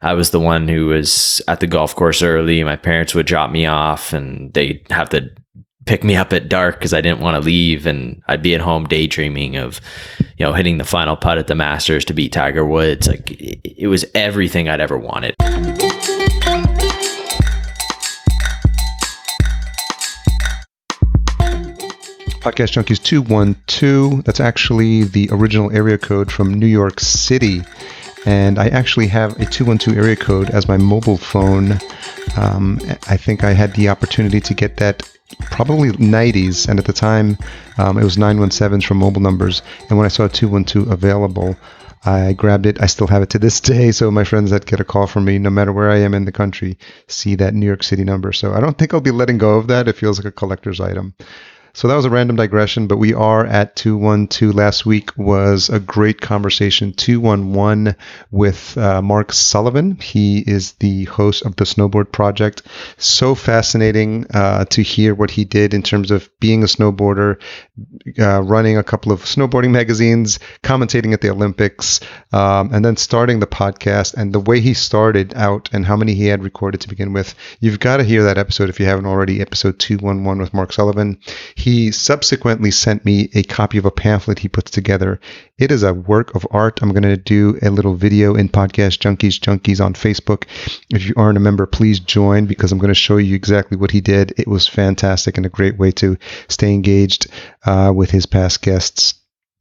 I was the one who was at the golf course early. My parents would drop me off and they'd have to pick me up at dark because I didn't want to leave. And I'd be at home daydreaming of, hitting the final putt at the Masters to beat Tiger Woods. Like it was everything I'd ever wanted. Podcast Junkies 212. That's actually the original area code from New York City. And I actually have a 212 area code as my mobile phone. I think I had the opportunity to get that probably 90s. And at the time, it was 917s from mobile numbers. And when I saw 212 available, I grabbed it. I still have it to this day. So my friends that get a call from me, no matter where I am in the country, see that New York City number. So I don't think I'll be letting go of that. It feels like a collector's item. So that was a random digression, but we are at 212. Last week was a great conversation, 211, with Mark Sullivan. He is the host of the Snowboard Project. So fascinating to hear what he did in terms of being a snowboarder, running a couple of snowboarding magazines, commentating at the Olympics, and then starting the podcast. And the way he started out and how many he had recorded to begin with, you've got to hear that episode if you haven't already, episode 211 with Mark Sullivan. He subsequently sent me a copy of a pamphlet he puts together. It is a work of art. I'm going to do a little video in Podcast Junkies on Facebook. If you aren't a member, please join because I'm going to show you exactly what he did. It was fantastic and a great way to stay engaged with his past guests.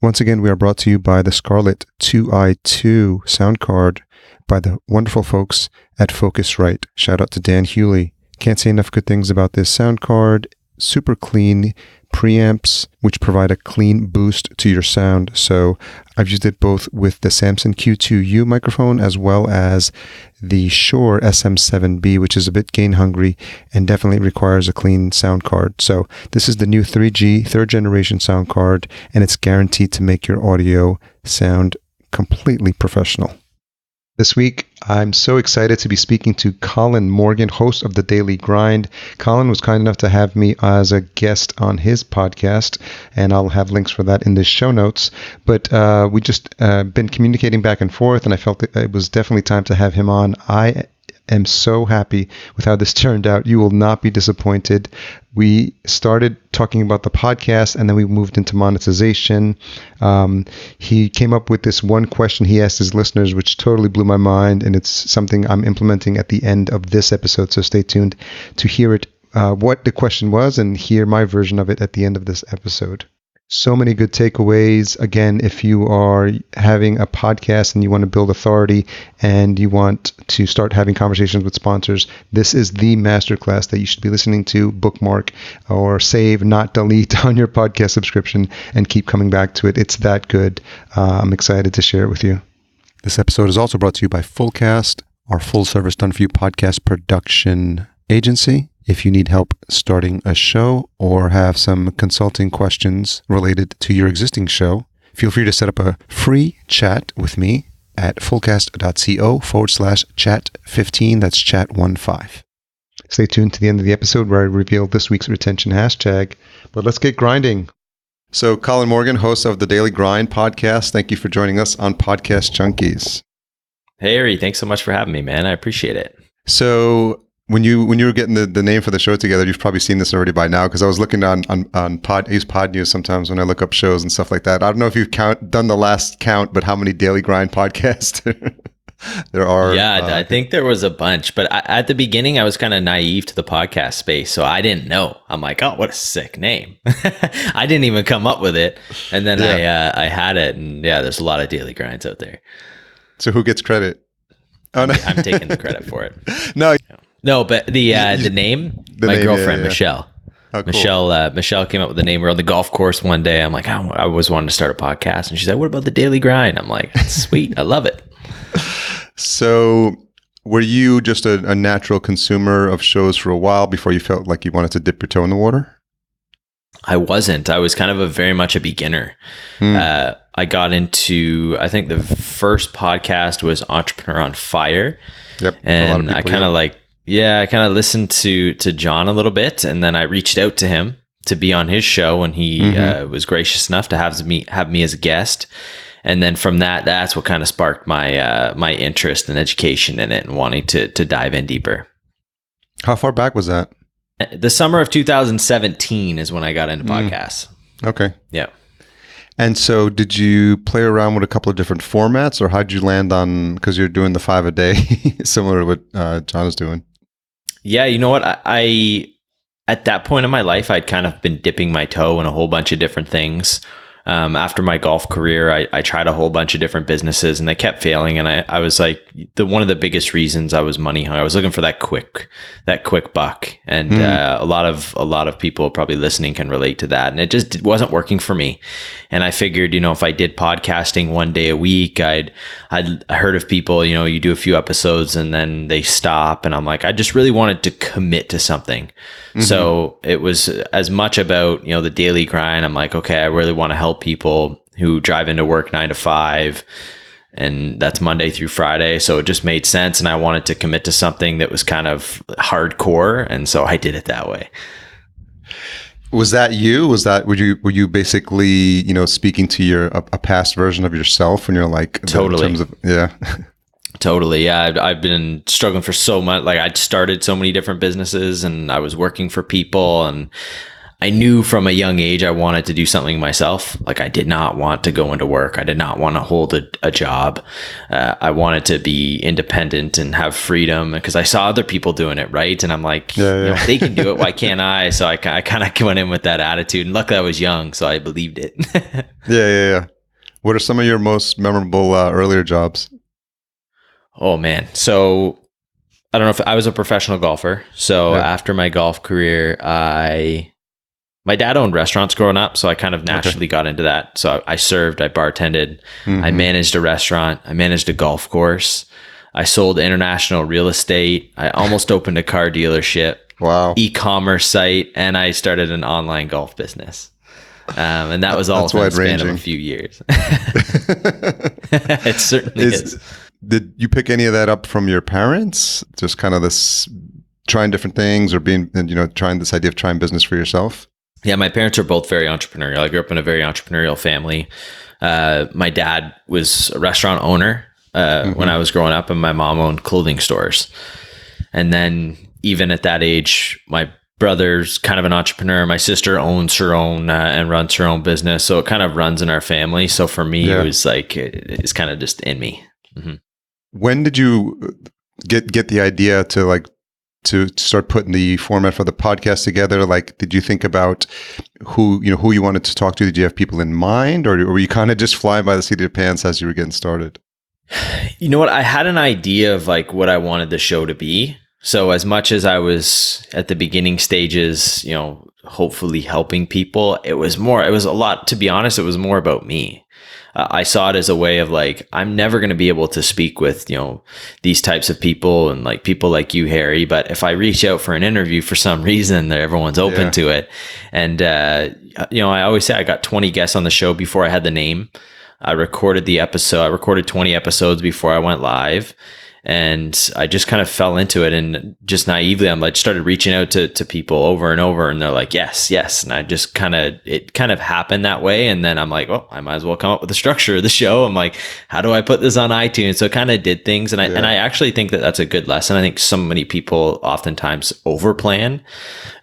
Once again, we are brought to you by the Scarlett 2i2 sound card by the wonderful folks at Focusrite. Shout out to Dan Hewley. Can't say enough good things about this sound card. Super clean preamps, which provide a clean boost to your sound. So I've used it both with the Samson Q2U microphone as well as the Shure SM7B, which is a bit gain hungry and definitely requires a clean sound card. So this is the new 3G, third generation sound card, and it's guaranteed to make your audio sound completely professional. This week, I'm so excited to be speaking to Colin Morgan, host of The Daily Grind. Colin was kind enough to have me as a guest on his podcast, and I'll have links for that in the show notes. But we just been communicating back and forth, and I felt that it was definitely time to have him on. I am so happy with how this turned out. You will not be disappointed. We started talking about the podcast and then we moved into monetization. He came up with this one question he asked his listeners, which totally blew my mind. And it's something I'm implementing at the end of this episode. So stay tuned to hear it, what the question was, and hear my version of it at the end of this episode. So many good takeaways. Again, if you are having a podcast and you want to build authority and you want to start having conversations with sponsors, this is the masterclass that you should be listening to. Bookmark or save, not delete on your podcast subscription and keep coming back to it. It's that good. I'm excited to share it with you. This episode is also brought to you by FullCast, our full service done for you podcast production agency. If you need help starting a show or have some consulting questions related to your existing show, feel free to set up a free chat with me at fullcast.co/chat15. That's chat15. Stay tuned to the end of the episode where I reveal this week's retention hashtag. But let's get grinding. So Colin Morgan, host of the Daily Grind podcast. Thank you for joining us on Podcast Junkies. Hey, Harry, thanks so much for having me, man. I appreciate it. So When you were getting the name for the show together, you've probably seen this already by now because I was looking on Pod. I use Pod News sometimes when I look up shows and stuff like that. I don't know if you've done the last count, but how many Daily Grind podcasts there are? Yeah, I think there was a bunch, but at the beginning I was kind of naive to the podcast space, so I didn't know. I'm like, oh, what a sick name! I didn't even come up with it, and then I had it, and yeah, there's a lot of Daily Grinds out there. So who gets credit? Oh, no. I'm taking the credit for it. No, but the name, my girlfriend, Michelle. Oh, cool. Michelle came up with the name. We were on the golf course one day. I'm like, I always wanted to start a podcast. And she's like, what about the Daily Grind? I'm like, sweet. I love it. So were you just a natural consumer of shows for a while before you felt like you wanted to dip your toe in the water? I wasn't. I was kind of very much a beginner. I got into, I think the first podcast was Entrepreneur on Fire. Yep. And I kind of listened to John a little bit, and then I reached out to him to be on his show, and he was gracious enough to have me as a guest. And then from that's what kind of sparked my my interest and education in it and wanting to dive in deeper. How far back was that? The summer of 2017 is when I got into podcasts. Okay. Yeah. And so did you play around with a couple of different formats, or how'd you land on, because you're doing the 5 a day, similar to what John is doing? Yeah, you know what? I at that point in my life, I'd kind of been dipping my toe in a whole bunch of different things. After my golf career, I tried a whole bunch of different businesses and they kept failing. And I was like, one of the biggest reasons I was money hungry. I was looking for that quick buck. And a lot of people probably listening can relate to that. And it just wasn't working for me. And I figured, if I did podcasting 1 day a week, I'd heard of people, you do a few episodes and then they stop. And I'm like, I just really wanted to commit to something. So it was as much about, the daily grind. I'm like, okay, I really want to help people who drive into work 9 to 5, and that's Monday through Friday. So it just made sense. And I wanted to commit to something that was kind of hardcore. And so I did it that way. Was that you? Were you basically, speaking to a past version of yourself when you're like, totally. in terms of, yeah. Totally. Yeah. I've been struggling for so much. Like I'd started so many different businesses and I was working for people, and I knew from a young age I wanted to do something myself. Like I did not want to go into work. I did not want to hold a job. I wanted to be independent and have freedom because I saw other people doing it. Right. And I'm like, if they can do it, why can't I? So I kind of went in with that attitude, and luckily I was young, so I believed it. Yeah. What are some of your most memorable earlier jobs? Oh man. So I don't know if I was a professional golfer. So after my golf career, my dad owned restaurants growing up. So I kind of naturally got into that. So I served, I bartended, I managed a restaurant, I managed a golf course. I sold international real estate. I almost opened a car dealership, e-commerce site, and I started an online golf business. And that was all in the span of a few years. It certainly is. Did you pick any of that up from your parents? Just kind of this trying different things, or being, trying this idea of trying business for yourself? Yeah, my parents are both very entrepreneurial. I grew up in a very entrepreneurial family. My dad was a restaurant owner when I was growing up, and my mom owned clothing stores. And then even at that age, my brother's kind of an entrepreneur. My sister owns her own and runs her own business. So it kind of runs in our family. So for me, it was like, it's kind of just in me. When did you get the idea to start putting the format for the podcast together? Like, did you think about who you wanted to talk to? Did you have people in mind, or were you kind of just flying by the seat of your pants as you were getting started? You know what? I had an idea of like what I wanted the show to be. So as much as I was at the beginning stages, hopefully helping people, it was a lot, to be honest, it was more about me. I saw it as a way of like, I'm never going to be able to speak with, these types of people and like people like you, Harry. But if I reach out for an interview for some reason, everyone's open to it. And, I always say I got 20 guests on the show before I had the name. I recorded the episode. I recorded 20 episodes before I went live. And I just kind of fell into it, and just naively, I'm like, started reaching out to people over and over, and they're like, yes. And I just it kind of happened that way. And then I'm like, well, I might as well come up with the structure of the show. I'm like, how do I put this on iTunes? So I kind of did things. And I actually think that that's a good lesson. I think so many people oftentimes overplan.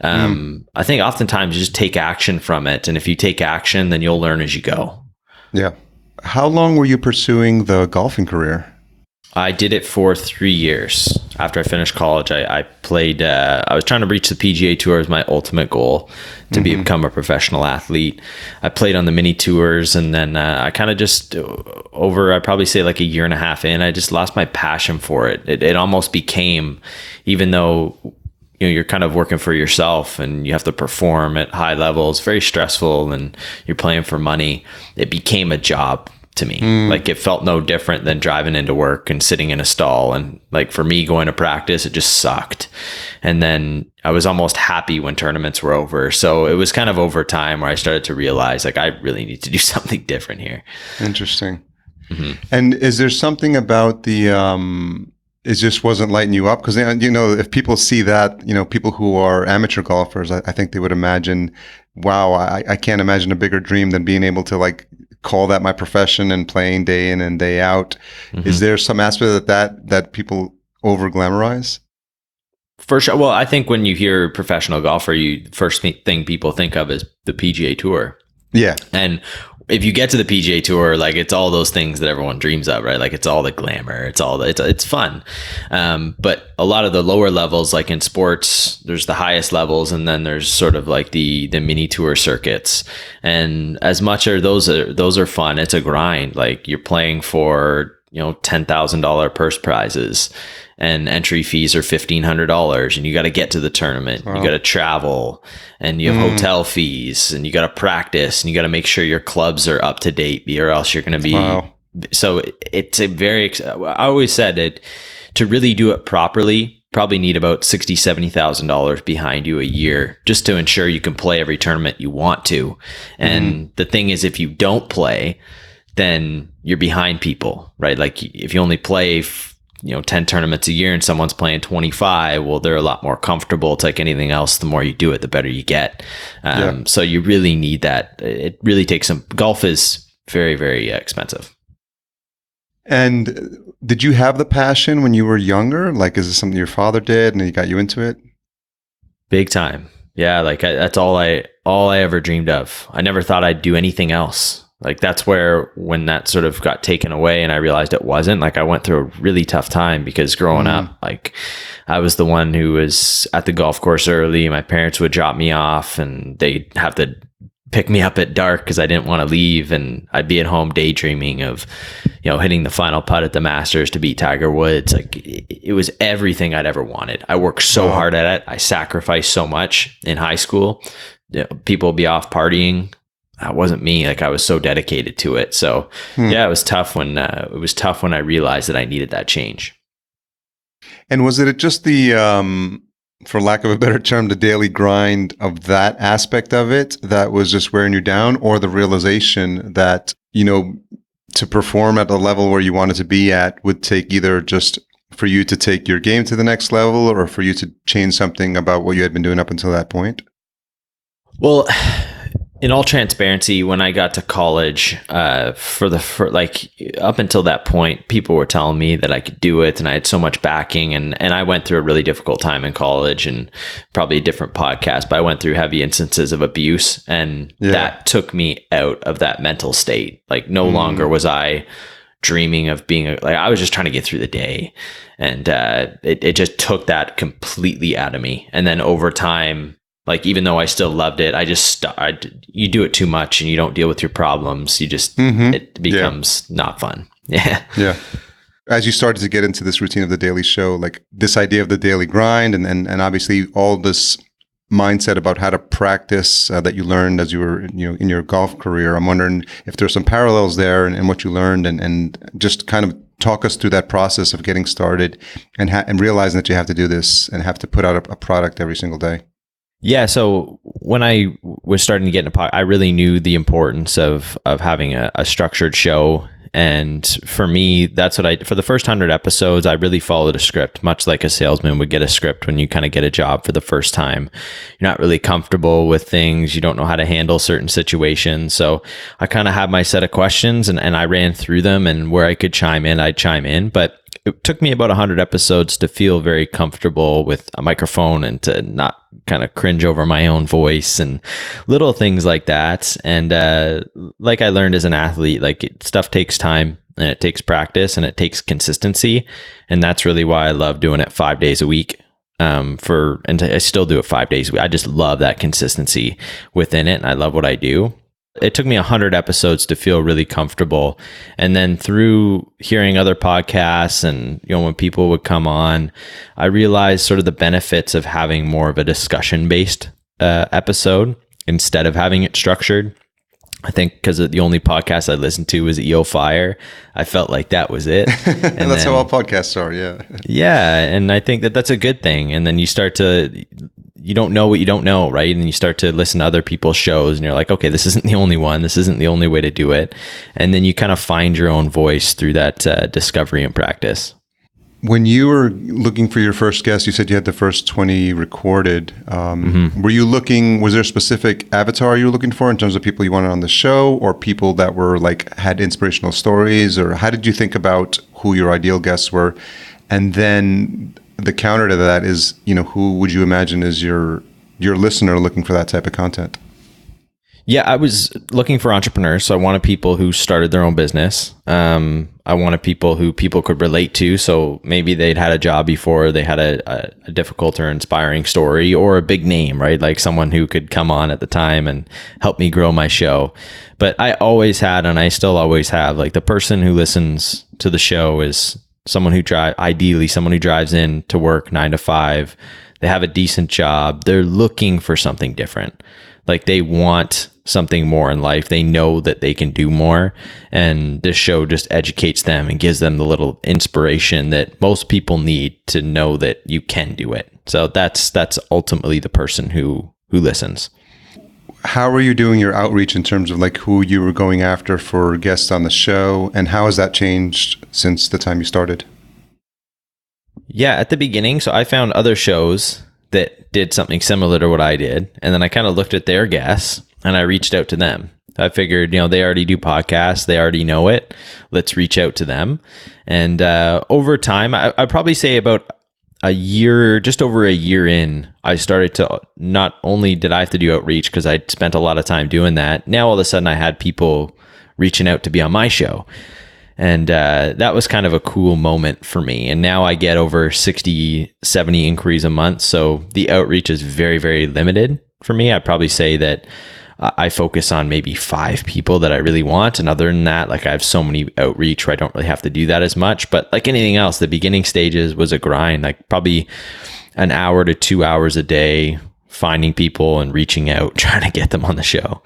I think oftentimes you just take action from it. And if you take action, then you'll learn as you go. Yeah. How long were you pursuing the golfing career? I did it for 3 years. After I finished college, I played, I was trying to reach the PGA Tour as my ultimate goal, to become a professional athlete. I played on the mini tours, and then I kind of just I'd probably say like a year and a half in, I just lost my passion for it. It almost became, even though you're kind of working for yourself and you have to perform at high levels, very stressful, and you're playing for money, it became a job to me. Like it felt no different than driving into work and sitting in a stall. And like for me, going to practice, it just sucked. And then I was almost happy when tournaments were over. So it was kind of over time where I started to realize like I really need to do something different here. Interesting. And is there something about the it just wasn't lighting you up? Because if people see that, people who are amateur golfers, I think they would imagine, wow, I can't imagine a bigger dream than being able to like call that my profession and playing day in and day out. Is there some aspect of that people over glamorize? For sure. Well, I think when you hear professional golfer, first thing people think of is the PGA Tour. Yeah. And if you get to the PGA Tour, like it's all those things that everyone dreams of, right? Like it's all the glamour, it's fun. But a lot of the lower levels, like in sports, there's the highest levels, and then there's sort of like the mini tour circuits. And as much as those are fun, it's a grind. Like you're playing for, $10,000 purse prizes, and entry fees are $1,500, and you got to get to the tournament. Wow. You got to travel, and you have hotel fees, and you got to practice, and you got to make sure your clubs are up to date, or else you're going to be. Wow. So it's a very. I always said that to really do it properly, probably need about $60,000-$70,000 behind you a year just to ensure you can play every tournament you want to. And the thing is, if you don't play, then you're behind people, right? Like if you only play 10 tournaments a year and someone's playing 25, well, they're a lot more comfortable. It's like anything else. The more you do it, the better you get. So you really need that. It really takes golf is very, very expensive. And did you have the passion when you were younger? Like, is this something your father did and he got you into it? Big time. Yeah. Like that's all I ever dreamed of. I never thought I'd do anything else. Like that's where, when that sort of got taken away and I realized it wasn't, like I went through a really tough time because growing up, like I was the one who was at the golf course early. My parents would drop me off and they'd have to pick me up at dark because I didn't want to leave. And I'd be at home daydreaming of, hitting the final putt at the Masters to beat Tiger Woods. Like it was everything I'd ever wanted. I worked so hard at it. I sacrificed so much in high school. People would be off partying. That wasn't me. Like I was so dedicated to it. So yeah, it was tough when I realized that I needed that change. And was it just the, for lack of a better term, the daily grind of that aspect of it that was just wearing you down, or the realization that, to perform at the level where you wanted to be at would take either just for you to take your game to the next level or for you to change something about what you had been doing up until that point? Well, in all transparency, when I got to college, for up until that point, people were telling me that I could do it, and I had so much backing, and I went through a really difficult time in college, and probably a different podcast, but I went through heavy instances of abuse, and that took me out of that mental state. Like no longer was I dreaming of being I was just trying to get through the day, and it just took that completely out of me. And then over time, like, even though I still loved it, you do it too much and you don't deal with your problems. You just, it becomes not fun. Yeah. Yeah. As you started to get into this routine of the daily show, like this idea of the daily grind and obviously all this mindset about how to practice that you learned as you were, in your golf career, I'm wondering if there's some parallels there and what you learned and just kind of talk us through that process of getting started and realizing that you have to do this and have to put out a product every single day. Yeah. So when I was starting to get into I really knew the importance of having a structured show. And for me, that's what for the first 100 episodes, I really followed a script, much like a salesman would get a script when you kind of get a job for the first time. You're not really comfortable with things. You don't know how to handle certain situations. So I kind of had my set of questions and I ran through them, and where I could chime in, I'd chime in. But it took me about 100 episodes to feel very comfortable with a microphone and to not kind of cringe over my own voice and little things like that. And like I learned as an athlete, stuff takes time and it takes practice and it takes consistency. And that's really why I love doing it 5 days a week. I still do it 5 days a week. I just love that consistency within it, and I love what I do. It took me 100 episodes to feel really comfortable. And then through hearing other podcasts and, when people would come on, I realized sort of the benefits of having more of a discussion-based episode instead of having it structured. I think because the only podcast I listened to was EO Fire, I felt like that was it. And that's how all podcasts are, yeah. Yeah, and I think that's a good thing. And then you don't know what you don't know, right? And you start to listen to other people's shows and you're like, okay, this isn't the only one. This isn't the only way to do it. And then you kind of find your own voice through that discovery and practice. When you were looking for your first guest, you said you had the first 20 recorded. Were you looking, was there a specific avatar you were looking for in terms of people you wanted on the show, or people that were like, had inspirational stories, or how did you think about who your ideal guests were? And then the counter to that is, who would you imagine is your listener looking for that type of content? Yeah, I was looking for entrepreneurs. So I wanted people who started their own business. I wanted people who people could relate to. So maybe they'd had a job before, they had a difficult or inspiring story, or a big name, right? Like someone who could come on at the time and help me grow my show. But I always had, and I still always have, like the person who listens to the show is someone who ideally someone who drives in to work 9 to 5. They have a decent job. They're looking for something different. Like they want something more in life. They know that they can do more. And this show just educates them and gives them the little inspiration that most people need to know that you can do it. So that's ultimately the person who listens. How are you doing your outreach in terms of like who you were going after for guests on the show? And how has that changed since the time you started? Yeah, at the beginning, so I found other shows that did something similar to what I did. And then I kind of looked at their guests and I reached out to them. I figured, they already do podcasts. They already know it. Let's reach out to them. And over time, I'd probably say about a year, just over a year in, I started to, not only did I have to do outreach because I'd spent a lot of time doing that. Now, all of a sudden, I had people reaching out to be on my show. And that was kind of a cool moment for me. And now I get over 60, 70 inquiries a month. So the outreach is very, very limited for me. I'd probably say that I focus on maybe 5 people that I really want. And other than that, like I have so many outreach where I don't really have to do that as much. But like anything else, the beginning stages was a grind, like probably an hour to 2 hours a day, finding people and reaching out, trying to get them on the show.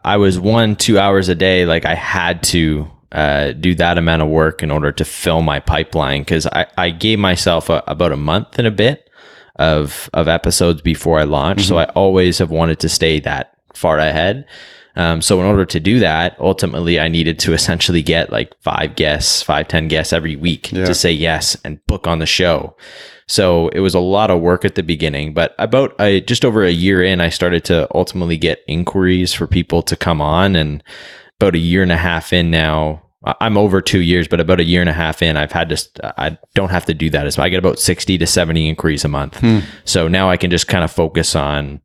I was 1-2 hours a day. Like I had to do that amount of work in order to fill my pipeline, because I gave myself about a month and a bit of episodes before I launched. So I always have wanted to stay that far ahead. So in order to do that, ultimately I needed to essentially get like 10 guests every week to say yes and book on the show. So it was a lot of work at the beginning, but about just over a year in, I started to ultimately get inquiries for people to come on. And about a year and a half in now, I'm over 2 years, but about a year and a half in, I don't have to do that as much. I get about 60 to 70 inquiries a month. So now I can just kind of focus on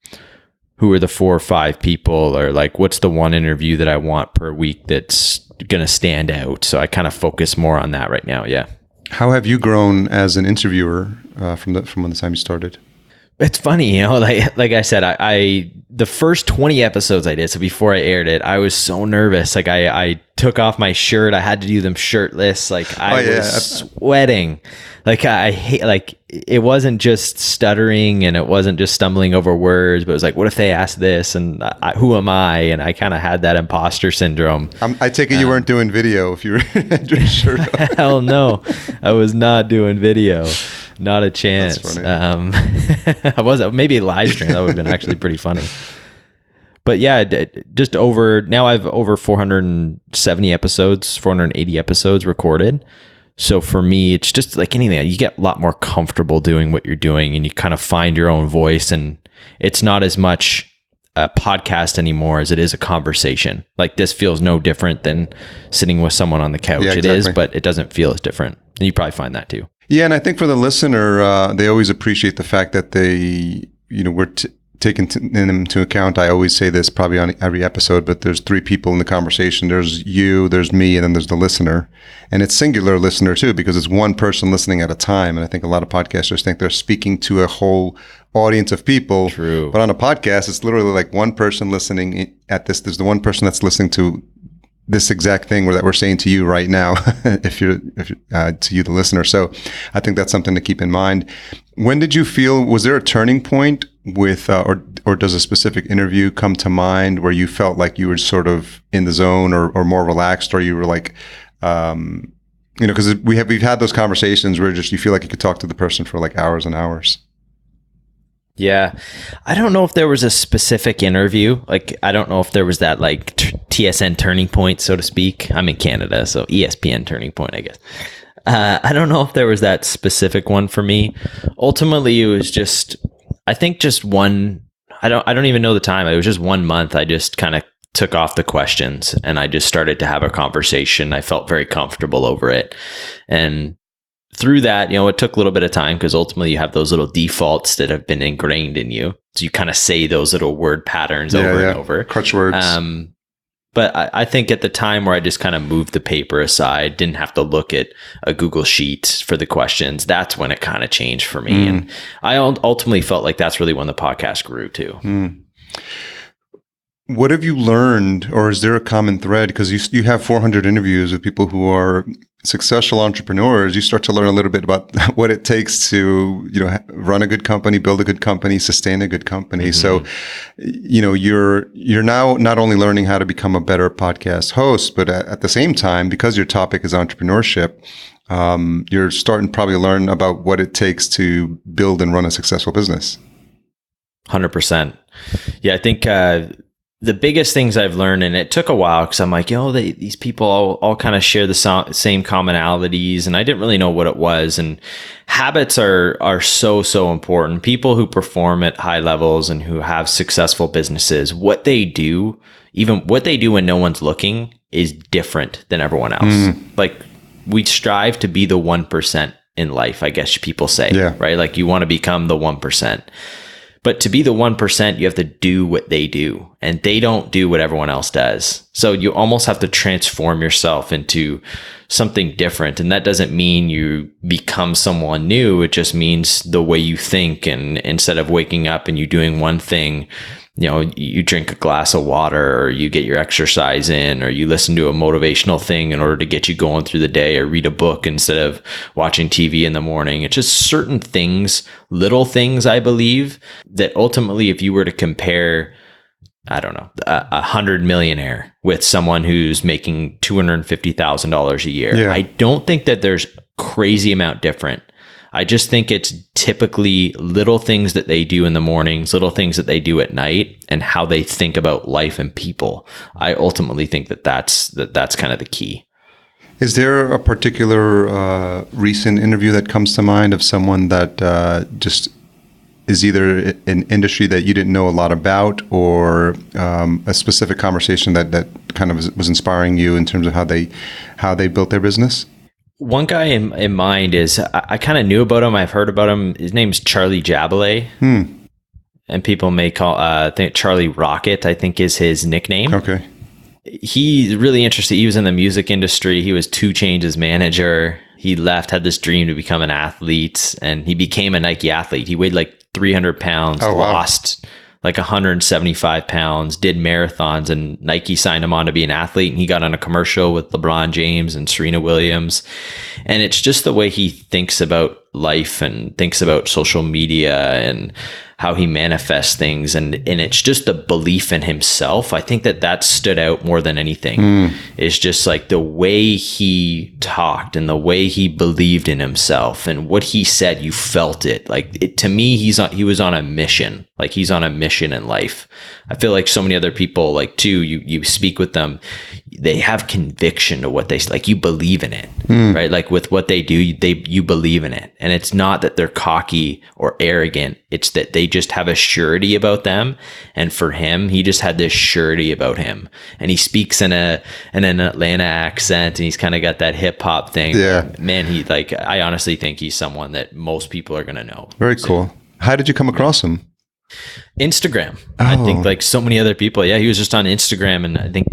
who are the 4 or 5 people, or like, what's the one interview that I want per week that's going to stand out. So I kind of focus more on that right now. Yeah. How have you grown as an interviewer from when the time you started? It's funny, like I said, I the first 20 episodes I did, so before I aired it, I was so nervous. Like I took off my shirt. I had to do them shirtless. Like I was sweating. Like I hate, like it wasn't just stuttering and it wasn't just stumbling over words, but it was like, what if they ask this? And who am I? And I kind of had that imposter syndrome. I take it you weren't doing video if you were had your shirt off. Hell no, I was not doing video. Not a chance. That's funny. I was maybe a live stream. That would have been actually pretty funny. But yeah, just now I've over 470 episodes, 480 episodes recorded. So for me, it's just like anything. You get a lot more comfortable doing what you're doing, and you kind of find your own voice. And it's not as much a podcast anymore as it is a conversation. Like this feels no different than sitting with someone on the couch. Yeah, exactly. It is, but it doesn't feel as different. And you probably find that too. Yeah, and I think for the listener, they always appreciate the fact that they, we're taking into account. I always say this probably on every episode, but there's 3 people in the conversation. There's you, there's me, and then there's the listener. And it's singular listener too, because it's one person listening at a time. And I think a lot of podcasters think they're speaking to a whole audience of people. True. But on a podcast, it's literally like one person listening at this. There's the one person that's listening to this exact thing that we're saying to you right now, if you're to you, the listener. So I think that's something to keep in mind. When did you feel, was there a turning point with, or does a specific interview come to mind where you felt like you were sort of in the zone or more relaxed, or you were like, because we've had those conversations where just you feel like you could talk to the person for like hours and hours. Yeah. I don't know if there was a specific interview. Like, I don't know if there was that like TSN turning point, so to speak. I'm in Canada, so ESPN turning point, I guess. I don't know if there was that specific one for me. Ultimately, it was just, I think just one, I don't even know the time. It was just 1 month. I just kind of took off the questions and I just started to have a conversation. I felt very comfortable over it. And through that, it took a little bit of time because ultimately you have those little defaults that have been ingrained in you. So you kind of say those little word patterns over and over. Crutch words. But I think at the time where I just kind of moved the paper aside, didn't have to look at a Google Sheet for the questions, that's when it kind of changed for me. And I ultimately felt like that's really when the podcast grew too. What have you learned, or is there a common thread? Because you have 400 interviews with people who are successful entrepreneurs. You start to learn a little bit about what it takes to, run a good company, build a good company, sustain a good company. So, you're now not only learning how to become a better podcast host, but at the same time, because your topic is entrepreneurship, you're starting to probably learn about what it takes to build and run a successful business. 100%. Yeah, I think the biggest things I've learned, and it took a while because I'm like, these people all kind of share the same commonalities, and I didn't really know what it was. And habits are so important. People who perform at high levels and who have successful businesses, what they do, even what they do when no one's looking, is different than everyone else. Like, we strive to be the 1% in life, I guess people say, right? Like, you want to become the 1%. But to be the 1%, you have to do what they do, and they don't do what everyone else does. So you almost have to transform yourself into something different. And that doesn't mean you become someone new. It just means the way you think. And instead of waking up and you doing one thing, you drink a glass of water, or you get your exercise in, or you listen to a motivational thing in order to get you going through the day, or read a book instead of watching TV in the morning. It's just certain things, little things, I believe, that ultimately, if you were to compare, I don't know, 100 millionaire with someone who's making $250,000 a year, I don't think that there's crazy amount different. I just think it's typically little things that they do in the mornings, little things that they do at night, and how they think about life and people. I ultimately think that's kind of the key. Is there a particular recent interview that comes to mind of someone that just is either an industry that you didn't know a lot about, or a specific conversation that kind of was inspiring you in terms of how they built their business? One guy in mind is, I kind of knew about him. I've heard about him. His name's Charlie Jabalay. And people may call, I think Charlie Rocket, I think is his nickname. Okay. He's really interesting. He was in the music industry. He was 2 Chainz's manager. He left, had this dream to become an athlete, and he became a Nike athlete. He weighed like 300 pounds, lost like 175 pounds, did marathons, and Nike signed him on to be an athlete. And he got on a commercial with LeBron James and Serena Williams. And it's just the way he thinks about life and thinks about social media and how he manifests things. And it's just the belief in himself. I think that stood out more than anything. It's just like the way he talked and the way he believed in himself and what he said, you felt it. Like, to me, he was on a mission. Like, he's on a mission in life. I feel like so many other people, like, too, you speak with them, they have conviction to what they, like, you believe in it, right? Like, with what they do, you believe in it. And it's not that they're cocky or arrogant. It's that they just have a surety about them. And for him, he just had this surety about him. And he speaks in an Atlanta accent, and he's kind of got that hip hop thing. Yeah. Man, I honestly think he's someone that most people are going to know. Very cool. How did you come across him? Instagram. I think, like so many other people. Yeah, he was just on Instagram, and I think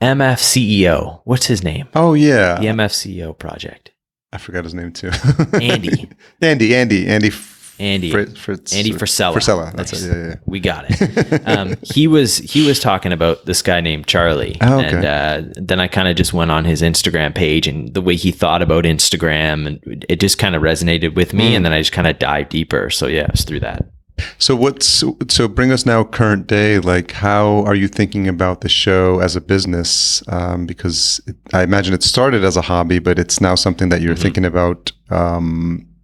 MFCEO. What's his name? Oh yeah, the MFCEO project. I forgot his name too. Andy Frisella. That's it. Yeah. We got it. He was talking about this guy named Charlie. Oh, okay. And then I kind of just went on his Instagram page, and the way he thought about Instagram, and it just kind of resonated with me. And then I just kind of dived deeper. So yeah, it was through that. So bring us now current day. Like, how are you thinking about the show as a business? Because I imagine it started as a hobby, but it's now something that you're thinking about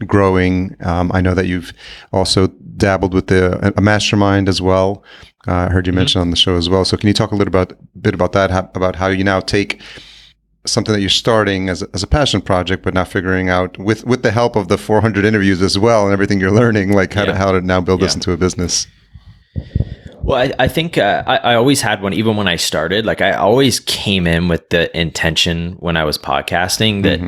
growing. I know that you've also dabbled with a mastermind as well. I heard you mention on the show as well. So can you talk a little bit about that, about how you now take something that you're starting as a passion project, but not figuring out with the help of the 400 interviews as well and everything you're learning, like how to now build this into a business. Well, I think I always had one, even when I started, like I always came in with the intention when I was podcasting that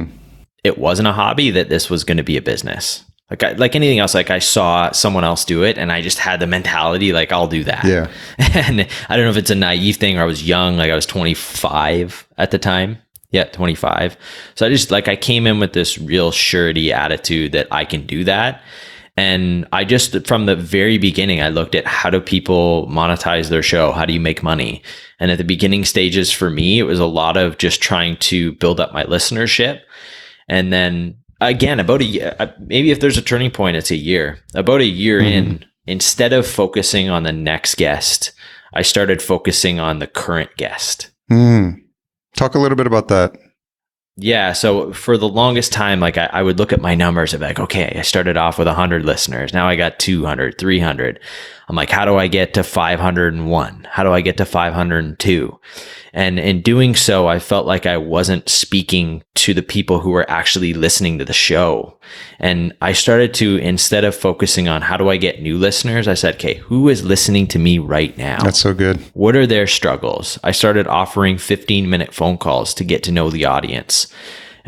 it wasn't a hobby, that this was going to be a business. Like anything else, like I saw someone else do it and I just had the mentality, like I'll do that. Yeah. And I don't know if it's a naive thing or I was young, like I was 25 at the time. Yeah, 25. So I came in with this real surety attitude that I can do that. And I just, from the very beginning, I looked at how do people monetize their show? How do you make money? And at the beginning stages for me, it was a lot of just trying to build up my listenership. And then again, about a year, maybe if there's a turning point, it's a year. About a year in, instead of focusing on the next guest, I started focusing on the current guest. Talk a little bit about that. Yeah. So for the longest time, like I would look at my numbers and be like, okay, I started off with 100 listeners. Now I got 200, 300. I'm like, how do I get to 501? How do I get to 502? And in doing so, I felt like I wasn't speaking to the people who were actually listening to the show. And I started to, instead of focusing on how do I get new listeners, I said, okay, who is listening to me right now? That's so good. What are their struggles? I started offering 15-minute phone calls to get to know the audience.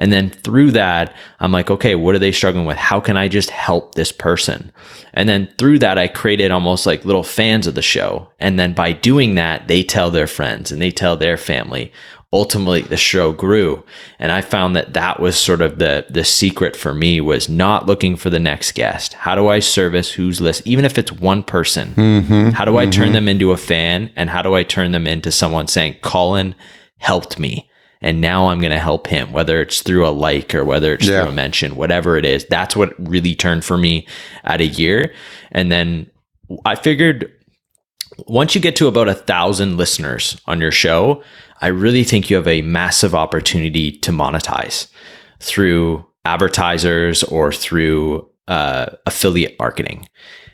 And then through that, I'm like, okay, what are they struggling with? How can I just help this person? And then through that, I created almost like little fans of the show. And then by doing that, they tell their friends and they tell their family. Ultimately, the show grew. And I found that that was sort of the secret for me, was not looking for the next guest. How do I service who's listening? Even if it's one person, how do I turn them into a fan? And how do I turn them into someone saying, Colin helped me, and now I'm going to help him, whether it's through a like or whether it's through a mention, whatever it is. That's what really turned for me at a year. And then I figured once you get to about 1,000 listeners on your show, I really think you have a massive opportunity to monetize through advertisers or through affiliate marketing.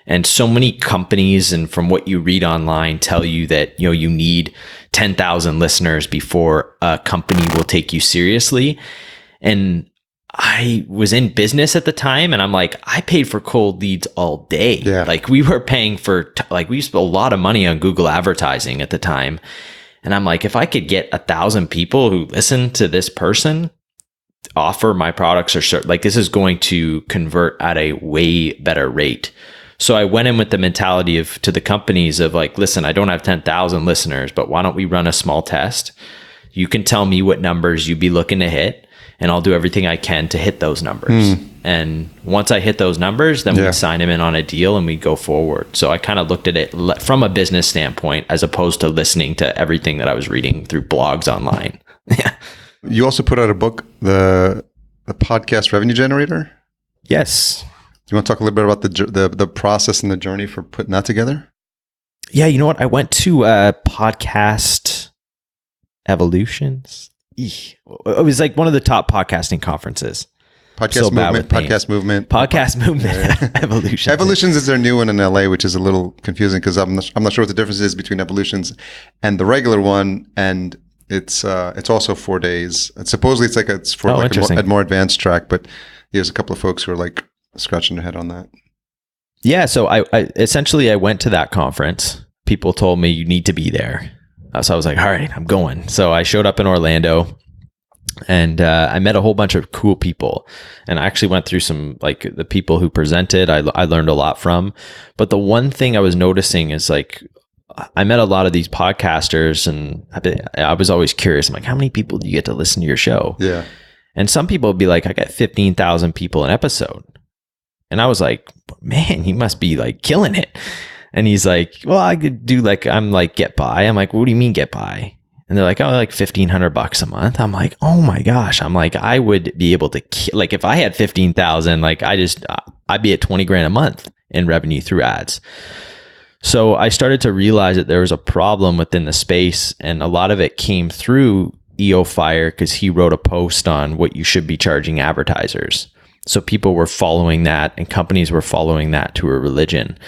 And so many companies, and from what you read online, tell you that, you know, you need 10,000 listeners before a company will take you seriously. And I was in business at the time, and I'm like, I paid for cold leads all day. Yeah. Like we were paying for, we spent a lot of money on Google advertising at the time. And I'm like, if I could get 1,000 people who listen to this person, offer my products, or like, this is going to convert at a way better rate. So I went in with the mentality to the companies of like, listen, I don't have 10,000 listeners, but why don't we run a small test? You can tell me what numbers you'd be looking to hit, and I'll do everything I can to hit those numbers. And once I hit those numbers, then we'd sign them in on a deal and we'd go forward. So I kind of looked at it from a business standpoint, as opposed to listening to everything that I was reading through blogs online. You also put out a book, the podcast revenue generator. Yes. Do you want to talk a little bit about the process and the journey for putting that together? Yeah, you know what? I went to Podcast Evolutions. It was like one of the top podcasting conferences. Podcast movement. Evolutions. Evolutions is their new one in LA, which is a little confusing because I'm not sure what the difference is between Evolutions and the regular one. And it's also 4 days. And supposedly it's for a more advanced track, but there's a couple of folks who are like scratching their head on that. Yeah. So I essentially went to that conference. People told me you need to be there. So I was like, all right, I'm going. So I showed up in Orlando, and I met a whole bunch of cool people. And I actually went through some, like, the people who presented, I learned a lot from. But the one thing I was noticing is, like, I met a lot of these podcasters, and I was always curious. I'm like, how many people do you get to listen to your show? Yeah. And some people would be like, I got 15,000 people an episode. And I was like, man, you must be like killing it. And he's like, well, I could do get by. I'm like, what do you mean get by? And they're like, oh, like $1,500 a month. I'm like, oh my gosh. I'm like, I would be able to, like, if I had 15,000, like I'd be at 20 grand a month in revenue through ads. So I started to realize that there was a problem within the space, and a lot of it came through EO Fire, because he wrote a post on what you should be charging advertisers. So people were following that, and companies were following that to a religion.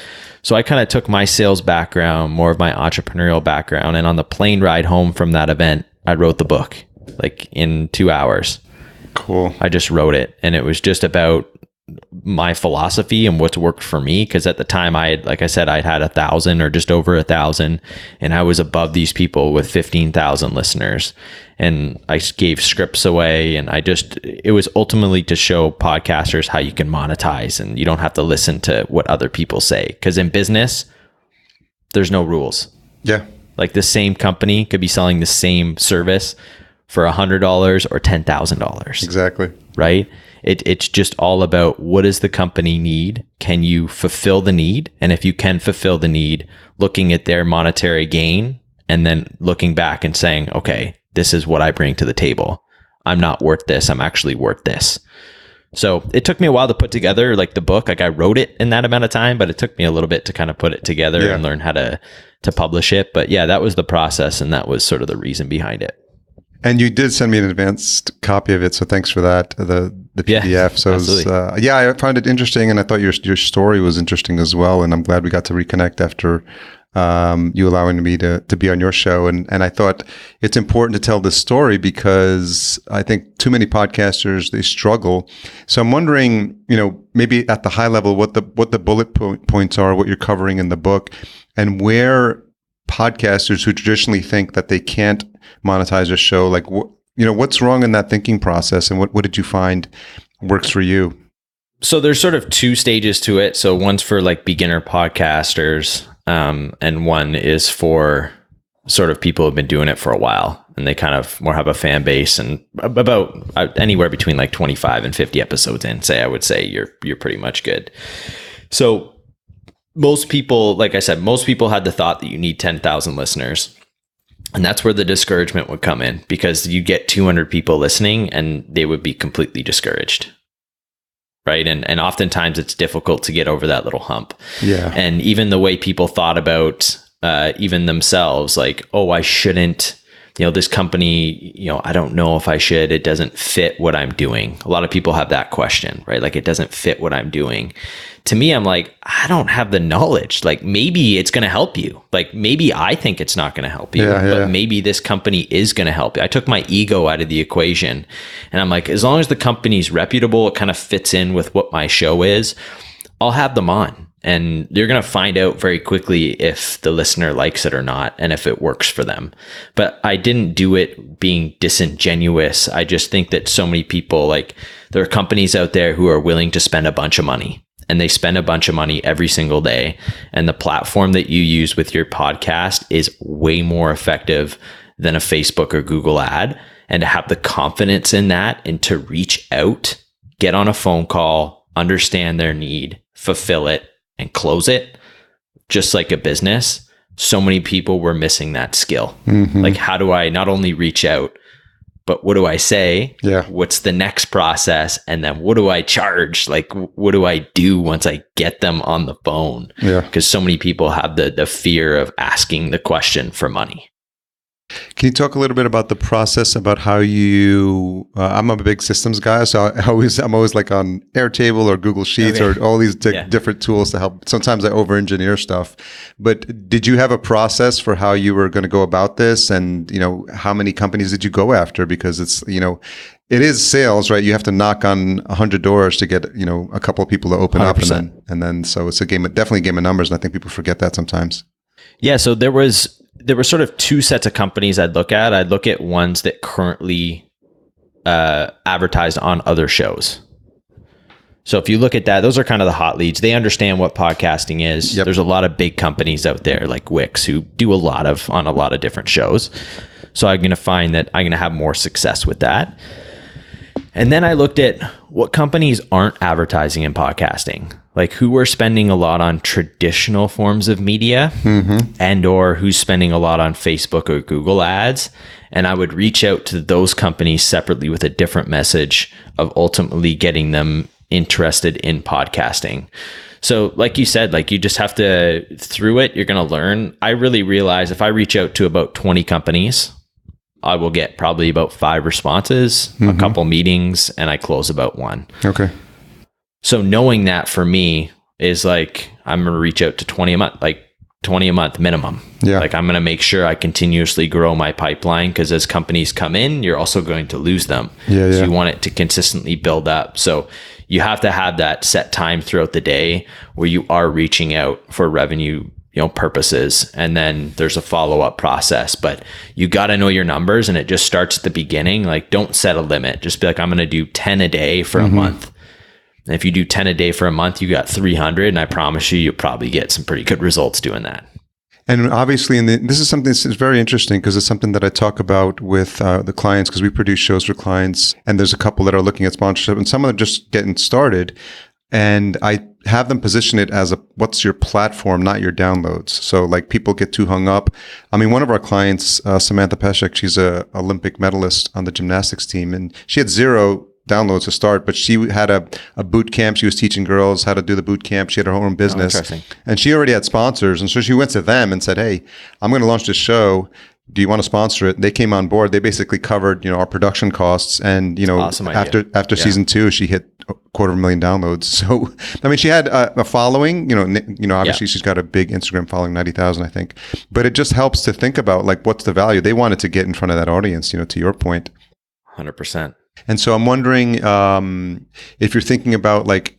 So I kind of took my sales background, more of my entrepreneurial background, and on the plane ride home from that event, I wrote the book. like in 2 hours. Cool. I just wrote it, and it was just about my philosophy and what's worked for me. Cause at the time like I said, I'd had 1,000 or just over 1,000, and I was above these people with 15,000 listeners, and I gave scripts away. And it was ultimately to show podcasters how you can monetize, and you don't have to listen to what other people say. Cause in business, there's no rules. Yeah. Like the same company could be selling the same service for $100 or $10,000. Exactly. Right? It's just all about, what does the company need? Can you fulfill the need? And if you can fulfill the need, looking at their monetary gain and then looking back and saying, okay, this is what I bring to the table. I'm not worth this. I'm actually worth this. So it took me a while to put together like the book. Like I wrote it in that amount of time, but it took me a little bit to kind of put it together and learn how to publish it. But yeah, that was the process, and that was sort of the reason behind it. And you did send me an advanced copy of it, so thanks for that. The PDF. Yeah, so it was, I found it interesting, and I thought your story was interesting as well. And I'm glad we got to reconnect after you allowing me to be on your show. And I thought it's important to tell this story because I think too many podcasters, they struggle. So I'm wondering, maybe at the high level, what the bullet points are, what you're covering in the book, and where podcasters who traditionally think that they can't monetize a show, like what's wrong in that thinking process, and what did you find works for you? So there's sort of two stages to it. So one's for like beginner podcasters, and one is for sort of people who've been doing it for a while, and they kind of more have a fan base, and about anywhere between like 25 and 50 episodes in, I would say you're pretty much good. So most people, like I said, most people had the thought that you need 10,000 listeners. And that's where the discouragement would come in, because you get 200 people listening and they would be completely discouraged. Right. And oftentimes it's difficult to get over that little hump. Yeah. And even the way people thought about even themselves, like, oh, I shouldn't, this company, I don't know if I should, it doesn't fit what I'm doing. A lot of people have that question, right? Like, it doesn't fit what I'm doing. To me, I'm like, I don't have the knowledge. Like, maybe it's going to help you. Like, maybe I think it's not going to help you, but maybe this company is going to help you. I took my ego out of the equation, and I'm like, as long as the company's reputable, it kind of fits in with what my show is, I'll have them on. And you're going to find out very quickly if the listener likes it or not, and if it works for them. But I didn't do it being disingenuous. I just think that so many people, like, there are companies out there who are willing to spend a bunch of money, and they spend a bunch of money every single day. And the platform that you use with your podcast is way more effective than a Facebook or Google ad. And to have the confidence in that, and to reach out, get on a phone call, understand their need, fulfill it, and close it, just like a business. So many people were missing that skill. Mm-hmm. Like, how do I not only reach out, but what do I say? Yeah. What's the next process? And then what do I charge? Like, what do I do once I get them on the phone? Yeah. Because so many people have the fear of asking the question for money. Can you talk a little bit about the process, about how you? I'm a big systems guy, so I'm always like on Airtable or Google Sheets or all these different tools to help. Sometimes I over-engineer stuff, but did you have a process for how you were going to go about this? And how many companies did you go after? Because it's it is sales, right? You have to knock on 100 doors to get a couple of people to open 100%. Up, and then so it's definitely a game of numbers, and I think people forget that sometimes. Yeah, so there were sort of two sets of companies I'd look at. I'd look at ones that currently advertised on other shows. So if you look at that, those are kind of the hot leads. They understand what podcasting is. Yep. There's a lot of big companies out there like Wix who do on a lot of different shows. So I'm going to find that I'm going to have more success with that. And then I looked at what companies aren't advertising in podcasting, like who are spending a lot on traditional forms of media, mm-hmm. and or who's spending a lot on Facebook or Google ads. And I would reach out to those companies separately with a different message of ultimately getting them interested in podcasting. So like you said, like you just have to, through it, you're going to learn. I really realize if I reach out to about 20 companies, I will get probably about 5 responses, mm-hmm. a couple meetings, and I close about 1. Okay. So knowing that for me is like, I'm going to reach out to 20 a month, like 20 a month minimum. Yeah. Like, I'm going to make sure I continuously grow my pipeline, because as companies come in, you're also going to lose them. Yeah, so yeah. you want it to consistently build up. So you have to have that set time throughout the day where you are reaching out for revenue, purposes. And then there's a follow-up process, but you got to know your numbers, and it just starts at the beginning. Like, don't set a limit. Just be like, I'm going to do 10 a day for a month. And if you do 10 a day for a month, you got 300. And I promise you, you'll probably get some pretty good results doing that. And obviously, this is something that's very interesting, because it's something that I talk about with the clients, because we produce shows for clients, and there's a couple that are looking at sponsorship, and some of them are just getting started. And I have them position it as what's your platform, not your downloads. So like, people get too hung up. I mean, one of our clients, Samantha Peshek, she's a Olympic medalist on the gymnastics team, and she had 0 downloads to start, but she had a boot camp. She was teaching girls how to do the boot camp. She had her own business, and she already had sponsors. And so she went to them and said, "Hey, I'm going to launch this show. Do you want to sponsor it?" They came on board. They basically covered, our production costs. And, awesome after season 2, she hit 250,000 downloads. So, I mean, she had a following, obviously she's got a big Instagram following, 90,000, I think, but it just helps to think about, like, what's the value. They wanted to get in front of that audience, to your point. 100%. And so I'm wondering if you're thinking about, like,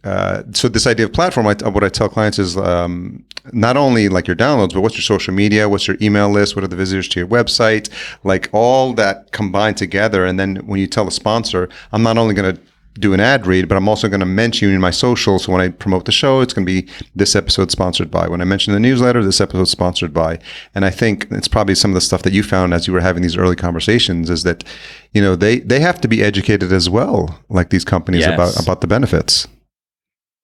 so this idea of platform, what I tell clients is not only like your downloads, but what's your social media, what's your email list, what are the visitors to your website, like all that combined together. And then when you tell a sponsor, I'm not only going to do an ad read, but I'm also going to mention you in my social. So when I promote the show, it's going to be this episode sponsored by. When I mention the newsletter, this episode sponsored by. And I think it's probably some of the stuff that you found as you were having these early conversations, is that, they have to be educated as well, like these companies, about the benefits.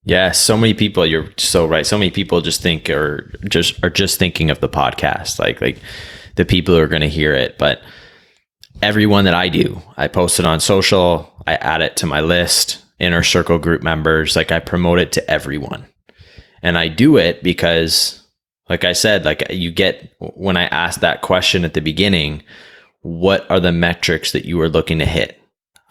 Yeah, so many people, you're so right. So many people just think are just thinking of the podcast, like the people who are going to hear it. But everyone that I post it on social, I add it to my list, inner circle group members, like I promote it to everyone. And I do it because, like I said, like when I asked that question at the beginning, what are the metrics that you are looking to hit?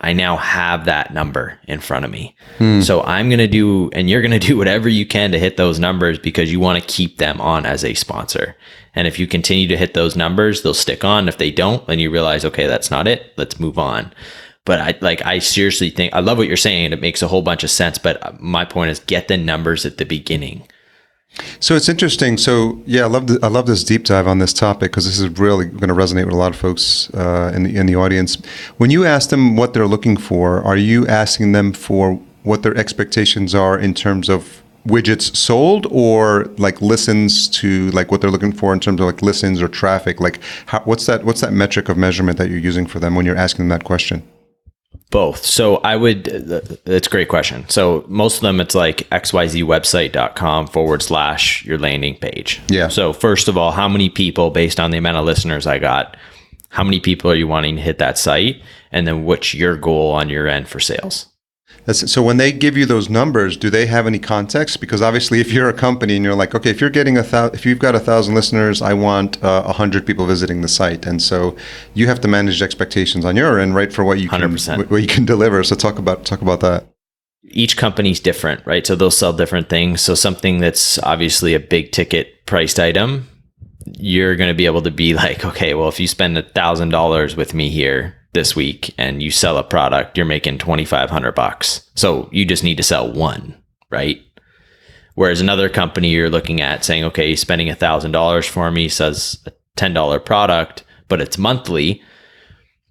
I now have that number in front of me. So I'm going to do, and you're going to do whatever you can to hit those numbers, because you want to keep them on as a sponsor. And if you continue to hit those numbers, they'll stick on. If they don't, then you realize, okay, that's not it. Let's move on. But I seriously think, I love what you're saying. It makes a whole bunch of sense. But my point is, get the numbers at the beginning. So it's interesting. So yeah, I love this deep dive on this topic, because this is really going to resonate with a lot of folks in the audience. When you ask them what they're looking for, are you asking them for what their expectations are in terms of widgets sold, or like listens to, like what they're looking for in terms of like listens or traffic? Like what's that metric of measurement that you're using for them when you're asking them that question? Both. So that's a great question. So most of them, it's like xyzwebsite.com/ your landing page. Yeah. So first of all, how many people, based on the amount of listeners I got, how many people are you wanting to hit that site? And then what's your goal on your end for sales? So when they give you those numbers, do they have any context? Because obviously, if you're a company and you're like, okay, if you're getting if you've got 1,000 listeners, I want 100 people visiting the site, and so you have to manage expectations on your end, right, for what you can 100%. What you can deliver. So talk about that. Each company's different, right? So they'll sell different things. So something that's obviously a big ticket priced item, you're going to be able to be like, okay, well, if you spend $1,000 with me here this week and you sell a product, you're making $2,500. So you just need to sell one, right? Whereas another company you're looking at saying, okay, he's spending $1,000 for me, says a $10 product, but it's monthly.